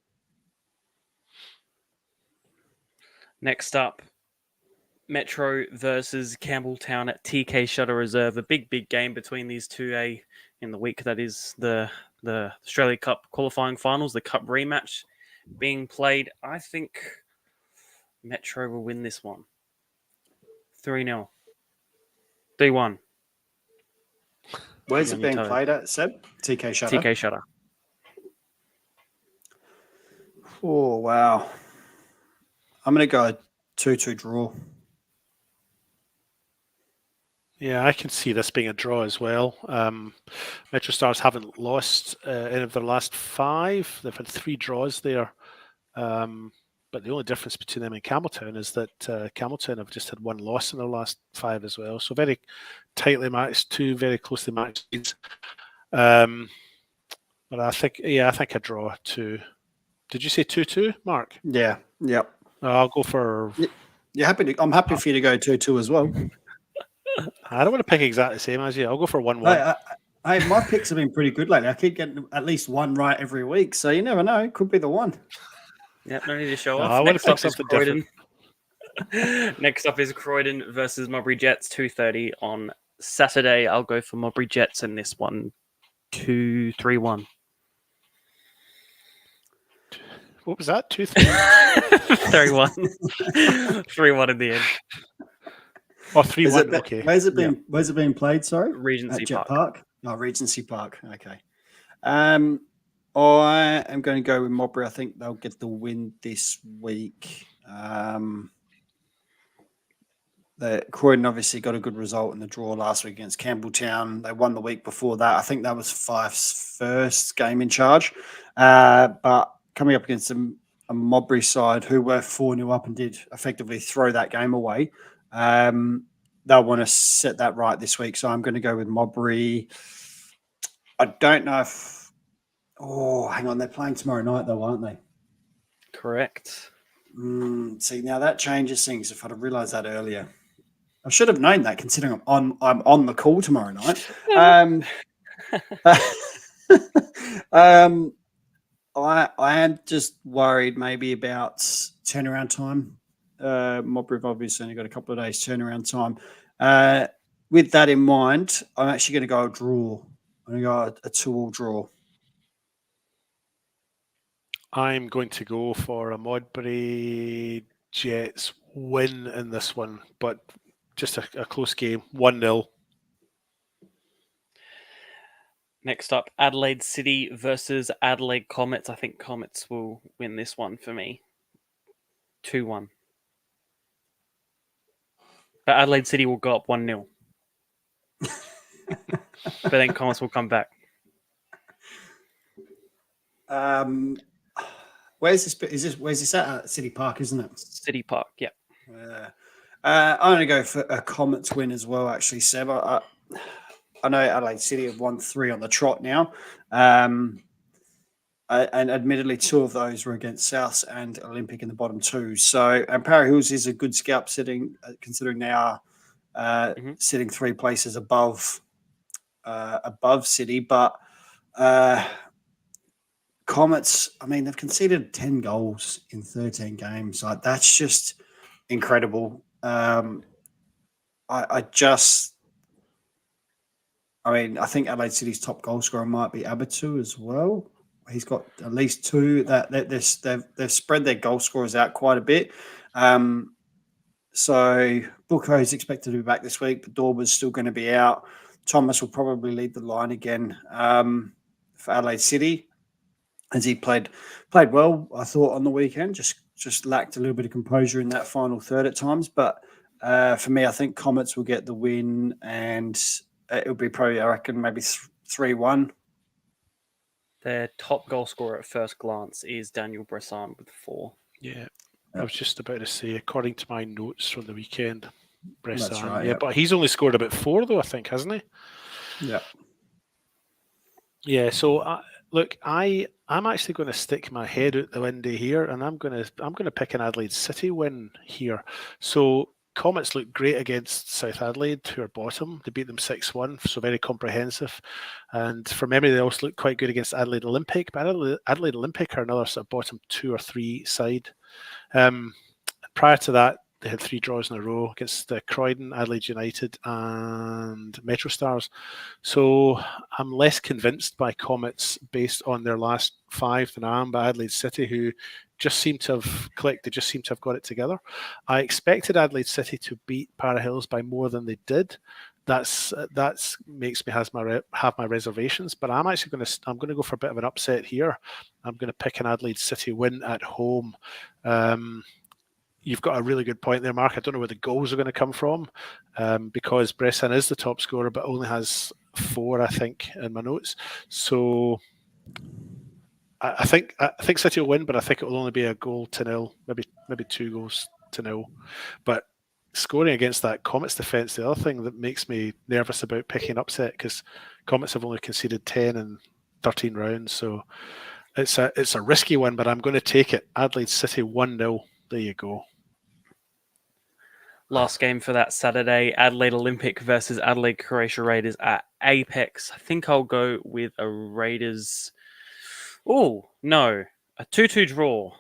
Next up, Metro versus Campbelltown at TK Shutter Reserve. A big game between these two in the week that is the Australia Cup qualifying finals, the Cup rematch being played. I think Metro will win this one. 3-0. D1.
Where's it being played at, Seb? TK Shutter?
TK Shutter.
Oh, wow. I'm going to go 2-2 draw.
Yeah, I can see this being a draw as well. Metro Stars haven't lost any of their last 5. They've had 3 draws there. But the only difference between them and Campbelltown is that Campbelltown have just had 1 loss in their last 5 as well. So very tightly matched, 2 very closely matched teams. But I think a draw too. Did you say 2-2, Mark?
Yeah. Yep.
I'll go for.
I'm happy for you to go 2-2 as well.
I don't want to pick exactly the same as you. I'll go for 1-1.
My picks have been pretty good lately. I keep getting at least 1 right every week, so you never know. It could be the one.
Yeah, no need to show off.
I want to pick something different.
Next up is Croydon versus Modbury Jets, 2:30 on Saturday. I'll go for Modbury Jets in this one, 2-3-1.
What was that? 2-3?
3-1. 3-1 in the end.
Oh, 3-1. Okay.
Where's it being played? Sorry,
Regency
Park. No, Regency Park. Okay. I am going to go with Modbury. I think they'll get the win this week. Croydon obviously got a good result in the draw last week against Campbelltown. They won the week before that. I think that was Fife's first game in charge. But coming up against a Modbury side who were 4-0 up and did effectively throw that game away, they'll want to set that right this week. So I'm going to go with Modbury. I don't know if... Oh, hang on. They're playing tomorrow night though, aren't they?
Correct.
See, now that changes things. If I'd have realised that earlier. I should have known that, considering I'm on the call tomorrow night. I am just worried maybe about turnaround time. Modbury have obviously only got a couple of days turnaround time. With that in mind, I'm actually going to go a draw. I'm going to go a 2-2 draw.
I'm going to go for a Modbury Jets win in this one, but just a close game, 1-0.
Next up, Adelaide City versus Adelaide Comets. I think Comets will win this one for me. 2-1. But Adelaide City will go up 1-0. But then Comets will come back.
Where's this? Where's this at? City Park, isn't it?
City Park, yeah.
I'm going to go for a Comets win as well, actually, Seb. I know Adelaide City have won 3 on the trot now. And admittedly, 2 of those were against South and Olympic in the bottom 2. So, and Para Hills is a good scalp sitting, considering they are sitting 3 places above City. But Comets, I mean, they've conceded 10 goals in 13 games. Like, that's just incredible. I think Adelaide City's top goal scorer might be Abatu as well. He's got at least 2. They've spread their goal scorers out quite a bit. So Bucco is expected to be back this week, but Dorber's still going to be out. Thomas will probably lead the line again for Adelaide City, as he played well, I thought, on the weekend. Just lacked a little bit of composure in that final third at times. But for me, I think Comets will get the win, and it'll be probably, I reckon, maybe 3-1.
Their top goal scorer at first glance is Daniel Bressan with 4.
Yeah, I was just about to say, according to my notes from the weekend, Bressan.
That's right,
yeah, but he's only scored about 4 though, I think, hasn't he?
Yeah.
Yeah. So look, I'm actually going to stick my head out the window here, and I'm going to pick an Adelaide City win here. So Comets look great against South Adelaide, who are bottom. They beat them 6-1, so very comprehensive. And from memory, they also look quite good against Adelaide Olympic, but Adelaide Olympic are another sort of bottom 2 or 3 side. Prior to that, they had 3 draws in a row against Croydon, Adelaide United, and Metro Stars. So I'm less convinced by Comets based on their last 5 than I am by Adelaide City, who just seem to have clicked. They just seem to have got it together. I expected Adelaide City to beat Para Hills by more than they did. That's makes me have my reservations, but I'm going to go for a bit of an upset here. I'm going to pick an Adelaide City win at home. You've got a really good point there, Mark. I don't know where the goals are going to come from, because Bressan is the top scorer, but only has 4, I think, in my notes. So I think City will win, but I think it will only be a 1-0, maybe 2-0. But scoring against that Comets defence, the other thing that makes me nervous about picking upset, because Comets have only conceded 10 in 13 rounds, so it's a risky one. But I'm going to take it. Adelaide City 1-0. There you go.
Last game for that Saturday, Adelaide Olympic versus Adelaide Croatia Raiders at Apex. I think I'll go with a Raiders. Oh, no. A 2-2 draw.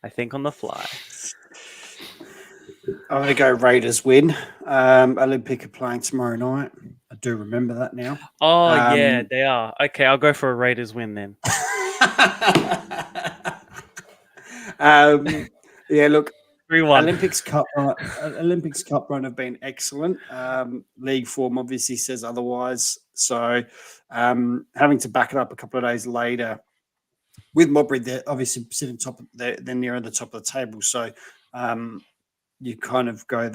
I think on the fly.
I'm going to go Raiders win. Olympic are playing tomorrow night. I do remember that now.
Oh, yeah, they are. Okay, I'll go for a Raiders win then.
Yeah, look,
3-1.
Olympics Cup run have been excellent. League form obviously says otherwise. So having to back it up a couple of days later with Modbury, they're obviously sitting top. They're nearer the top of the table, so you kind of go.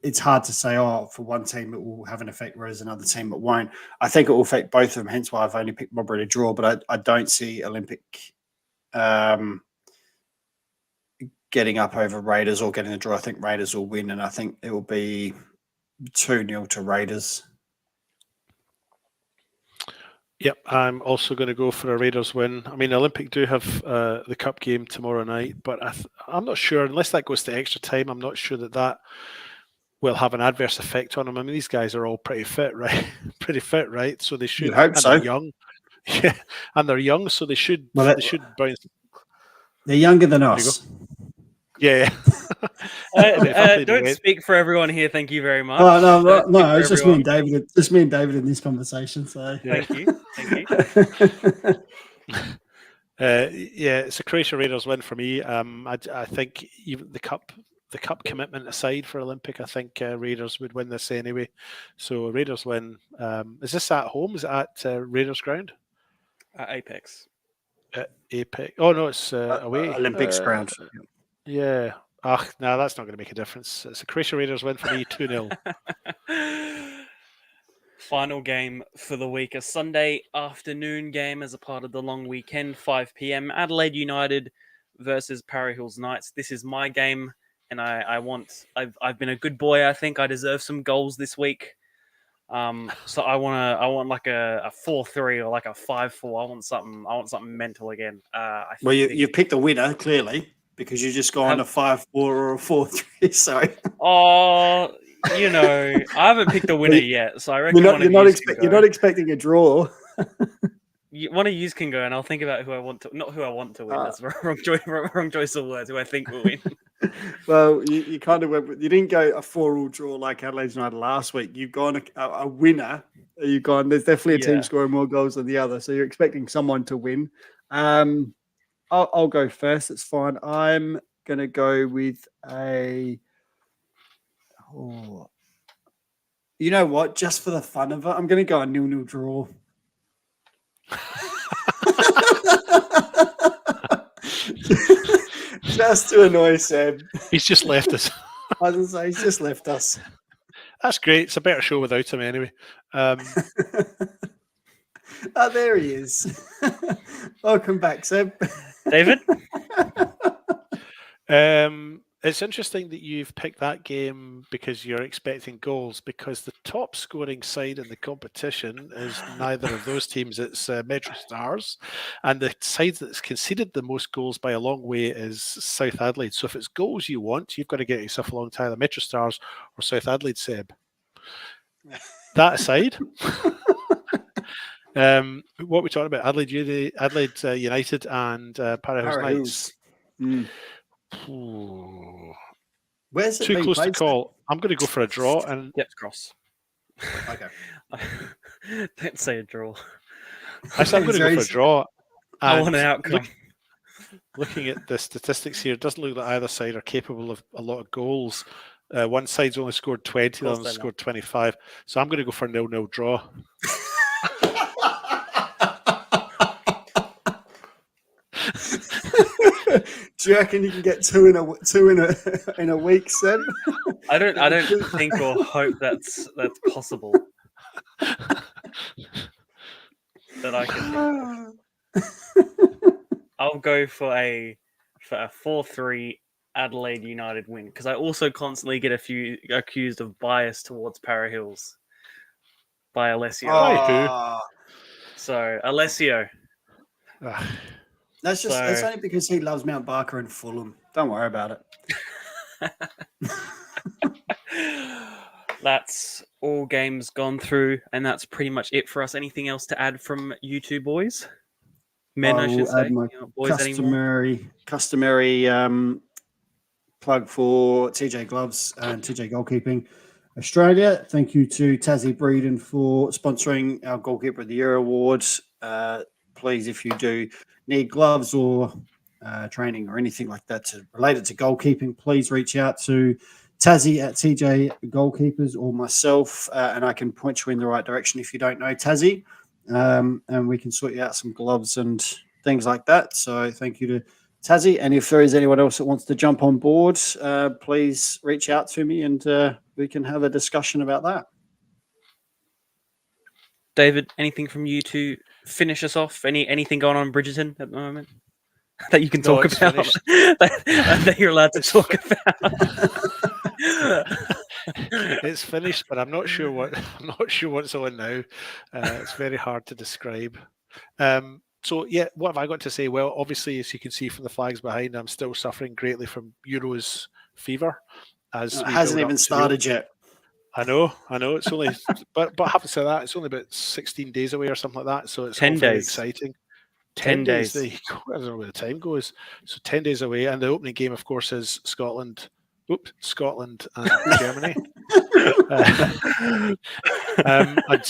It's hard to say. Oh, for one team it will have an effect, whereas another team it won't. I think it will affect both of them. Hence why I've only picked Modbury to draw. But I don't see Olympic getting up over Raiders or getting a draw. I think Raiders will win, and I think it will be 2-0 to Raiders.
Yep, I'm also going to go for a Raiders win. I mean, Olympic do have the cup game tomorrow night, but I'm not sure, unless that goes to extra time, I'm not sure that will have an adverse effect on them. I mean, these guys are all pretty fit, right? pretty fit, right? So they should,
you hope
and
so.
they're young. Yeah, and they're young, so they should bounce.
They're younger than us.
Yeah.
Don't speak for everyone here. Thank you very much.
Oh, no. It's just me and David. Just me and David in this conversation. So
thank you.
Yeah, it's a Croatia Raiders win for me. I think even the cup commitment aside for Olympic, I think Raiders would win this anyway. So Raiders win. Is this at home? Is it at Raiders ground?
At Apex.
Apex. Oh no, it's away.
Olympics ground.
Yeah. No, that's not going to make a difference. It's a Croatia Raiders win for me, 2-0.
Final game for the week, a Sunday afternoon game as a part of the long weekend, 5 p.m. Adelaide United versus Para Hills Knights. This is my game, and I've been a good boy. I think I deserve some goals this week. So I want like a 4-3 or like a 5-4. I want something mental again.
You picked the winner clearly because you just gone a 5-4 or a 4-3. Sorry.
Oh, I haven't picked a winner yet, so I reckon
you're not expecting a draw.
One of you can go, and I'll think about not who I want to win. That's the wrong choice of words. Who I think will win.
Well, you kind of went. You didn't go a 4-all draw like Adelaide United last week. You've gone a winner. You've gone. There's definitely a team scoring more goals than the other, so you're expecting someone to win. I'll go first. It's fine. I'm going to go with a. Oh, you know what? Just for the fun of it, I'm going to go a 0-0 draw. Just to annoy Seb.
He's just left us.
I was going to say, he's just left us.
That's great. It's a better show without him anyway.
Oh, there he is. Welcome back, Seb.
David?
It's interesting that you've picked that game because you're expecting goals, because the top scoring side in the competition is neither of those teams. It's Metro Stars, and the side that's conceded the most goals by a long way is South Adelaide. So if it's goals you want, you've got to get yourself along to either Metro Stars or South Adelaide, Seb. That aside, what we talking about? Adelaide United and Para Hills Knights.
Where's it
too close to call? I'm going to go for a draw. And
yep, cross.
Okay.
Don't say a draw.
I said I'm going to go for a draw.
I want an outcome.
Looking at the statistics here, it doesn't look like either side are capable of a lot of goals. One side's only scored 20, the other scored 25. So I'm going to go for a 0-0 draw.
Do you reckon you can get two in a week, Seb?
I don't think or hope that's possible. That I can. I'll go for a 4-3 Adelaide United win, because I also constantly get accused of bias towards Para Hills by Alessio. So Alessio.
That's only because he loves Mount Barker and Fulham. Don't worry about it.
That's all games gone through, and that's pretty much it for us. Anything else to add from you two boys? Men, I should say.
My boys customary plug for TJ Gloves and TJ Goalkeeping Australia. Thank you to Tassie Breeden for sponsoring our Goalkeeper of the Year awards. Please, if you do need gloves or training or anything like that related to goalkeeping, please reach out to Tassie at TJ Goalkeepers or myself, and I can point you in the right direction if you don't know Tassie, and we can sort you out some gloves and things like that. So thank you to Tazzy. And if there is anyone else that wants to jump on board, please reach out to me and we can have a discussion about that.
David, anything from you to finish us off? Anything going on in Bridgerton at the moment that you can talk about? that you're allowed to talk about?
It's finished, but I'm not sure what's on now. It's very hard to describe. So yeah, what have I got to say? Well, obviously, as you can see from the flags behind, I'm still suffering greatly from Euros fever. As
it hasn't even started yet.
I know. It's only, but having said that, it's only about 16 days away or something like that. So it's
10
all very
days.
exciting.
10 days.
I don't know where the time goes. So 10 days away, and the opening game, of course, is Scotland and Germany. And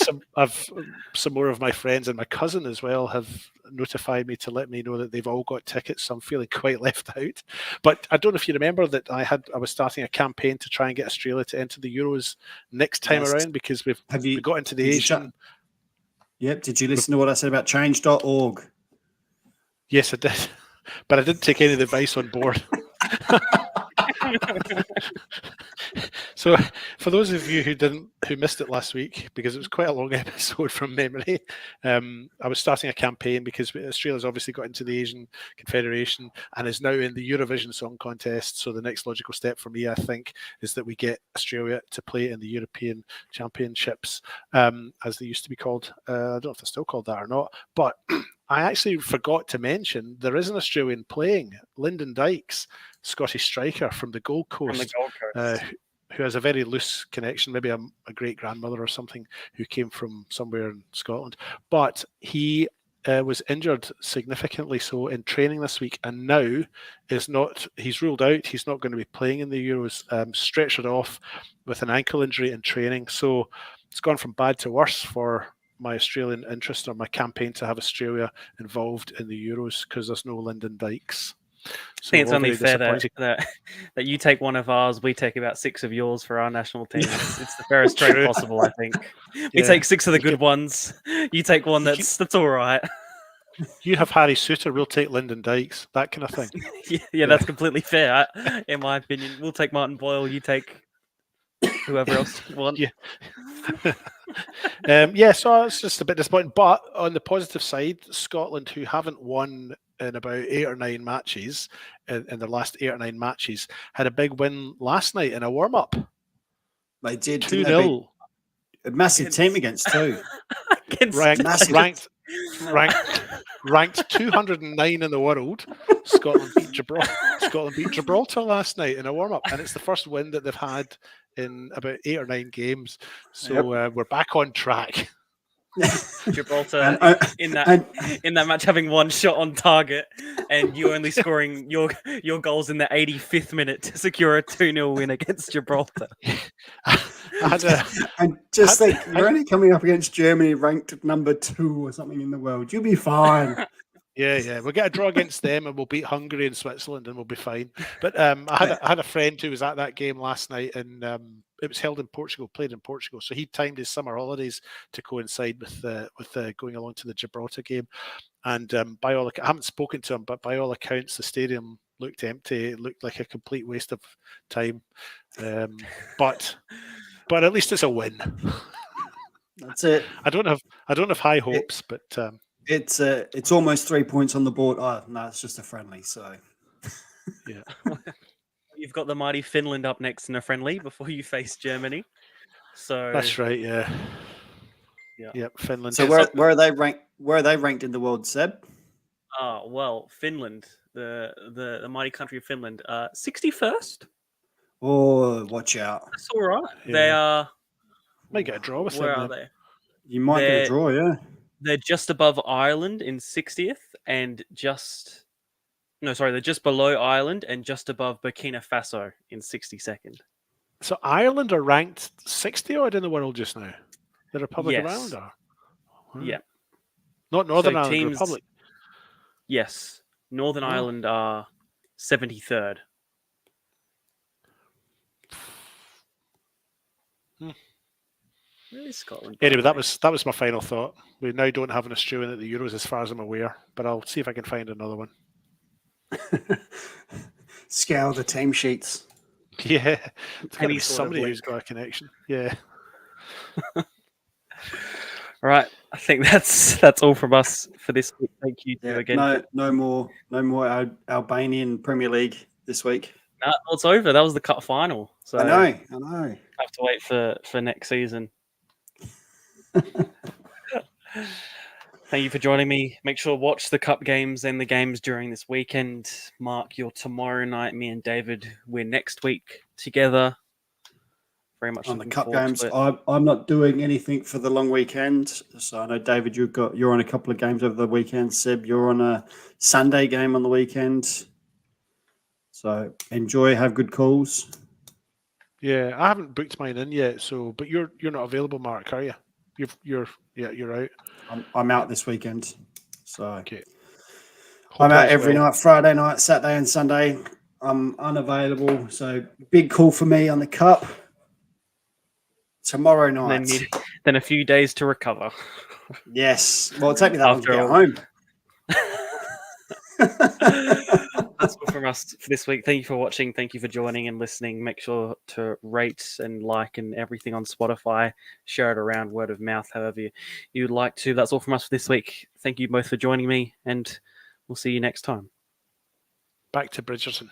some more of my friends and my cousin as well have notified me to let me know that they've all got tickets. So I'm feeling quite left out. But I don't know if you remember that I was starting a campaign to try and get Australia to enter the Euros next time around, because we got into the Asian.
Yep. Did you listen to what I said about change.org?
Yes, I did, but I didn't take any of the advice on board. So, for those of you who missed it last week, because it was quite a long episode from memory, I was starting a campaign because Australia's obviously got into the Asian Confederation and is now in the Eurovision Song Contest. So the next logical step for me, I think, is that we get Australia to play in the European Championships, as they used to be called. I don't know if they're still called that or not, but I actually forgot to mention there is an Australian playing, Lyndon Dykes, Scottish striker from the Gold Coast, who has a very loose connection, maybe a great-grandmother or something, who came from somewhere in Scotland. But he was injured significantly so in training this week, and now he's ruled out. He's not going to be playing in the Euros, stretchered off with an ankle injury in training. So it's gone from bad to worse for my Australian interest, or my campaign to have Australia involved in the Euros, because there's no Lyndon Dykes.
So I think it's only fair that you take one of ours, we take about 6 of yours for our national team. It's the fairest trade possible, I think. We take 6 of the good ones. You take one that's all right.
You have Harry Suter, we'll take Lyndon Dykes, that kind of thing.
Yeah, that's completely fair, in my opinion. We'll take Martin Boyle, you take whoever else you want.
Yeah. So it's just a bit disappointing. But on the positive side, Scotland, who haven't won in about 8 or 9 matches, in their last 8 or 9 matches, had a big win last night in a warm-up.
They did
2-0.
A massive team against two.
Ranked 209 in the world. Scotland beat Gibraltar last night in a warm-up, and it's the first win that they've had in about 8 or 9 games. So we're back on track.
Gibraltar in that match having 1 shot on target, and you only scoring your goals in the 85th minute to secure a 2-0 win against Gibraltar.
And just think, you're only coming up against Germany, ranked number 2 or something in the world. You'll be fine.
Yeah. We'll get a draw against them, and we'll beat Hungary and Switzerland, and we'll be fine. But I had a friend who was at that game last night, and it was held in Portugal, played in Portugal. So he timed his summer holidays to coincide with going along to the Gibraltar game. And I haven't spoken to him, but by all accounts, the stadium looked empty. It looked like a complete waste of time. But at least it's a win.
That's it.
I don't have high hopes, but
it's almost 3 points on the board. Oh no, it's just a friendly. So
yeah.
You've got the mighty Finland up next in a friendly before you face Germany. So
that's right. Yeah. Finland.
So where are they ranked? Where are they ranked in the world, Seb?
Well, Finland, the mighty country of Finland, 61st.
Oh, watch out!
That's all right.
Yeah.
They are.
Might get a draw with them.
Where are they?
You might get a draw. Yeah.
They're just above Ireland in 60th, and they're just below Ireland and just above Burkina Faso in 62nd.
So Ireland are ranked 60 odd in the world just now. The Republic of Ireland are.
Yeah.
Not Northern Ireland, Republic.
Yes. Northern Ireland are 73rd. Really, Scotland.
Anyway, that was my final thought. We now don't have an Australian at the Euros, as far as I'm aware, but I'll see if I can find another one.
Scour the team sheets.
Yeah, there's got to
Any
be
sort of
somebody
link.
who's got a connection. Yeah.
All right, I think that's all from us for this week. Thank you
Yeah,
again.
no more Albanian Premier League this week.
No, it's over. That was the cup final. So
I know.
Have to wait for next season. Thank you for joining me. Make sure to watch the cup games and the games during this weekend. Mark, you're tomorrow night. Me and David, we're next week together. Very much
On the
looking
cup
forward
games,
to it.
I'm not doing anything for the long weekend. So I know, David, you're on a couple of games over the weekend. Seb, you're on a Sunday game on the weekend. So enjoy, have good calls.
Yeah, I haven't booked mine in yet. So, but you're not available, Mark, are you? You're out.
I'm out this weekend. So
Okay.
I'm
Hope
out
all's
every
well.
night, Friday night, Saturday, and Sunday. I'm unavailable. So big call for me on the cup tomorrow
And
night.
then a few days to recover.
Yes. Well, it'll take me that long to
After
get
all.
home.
That's all from us for this week. Thank you for watching. Thank you for joining and listening. Make sure to rate and like and everything on Spotify. Share it around, word of mouth, however you'd like to. That's all from us for this week. Thank you both for joining me, and we'll see you next time.
Back to Bridgerton.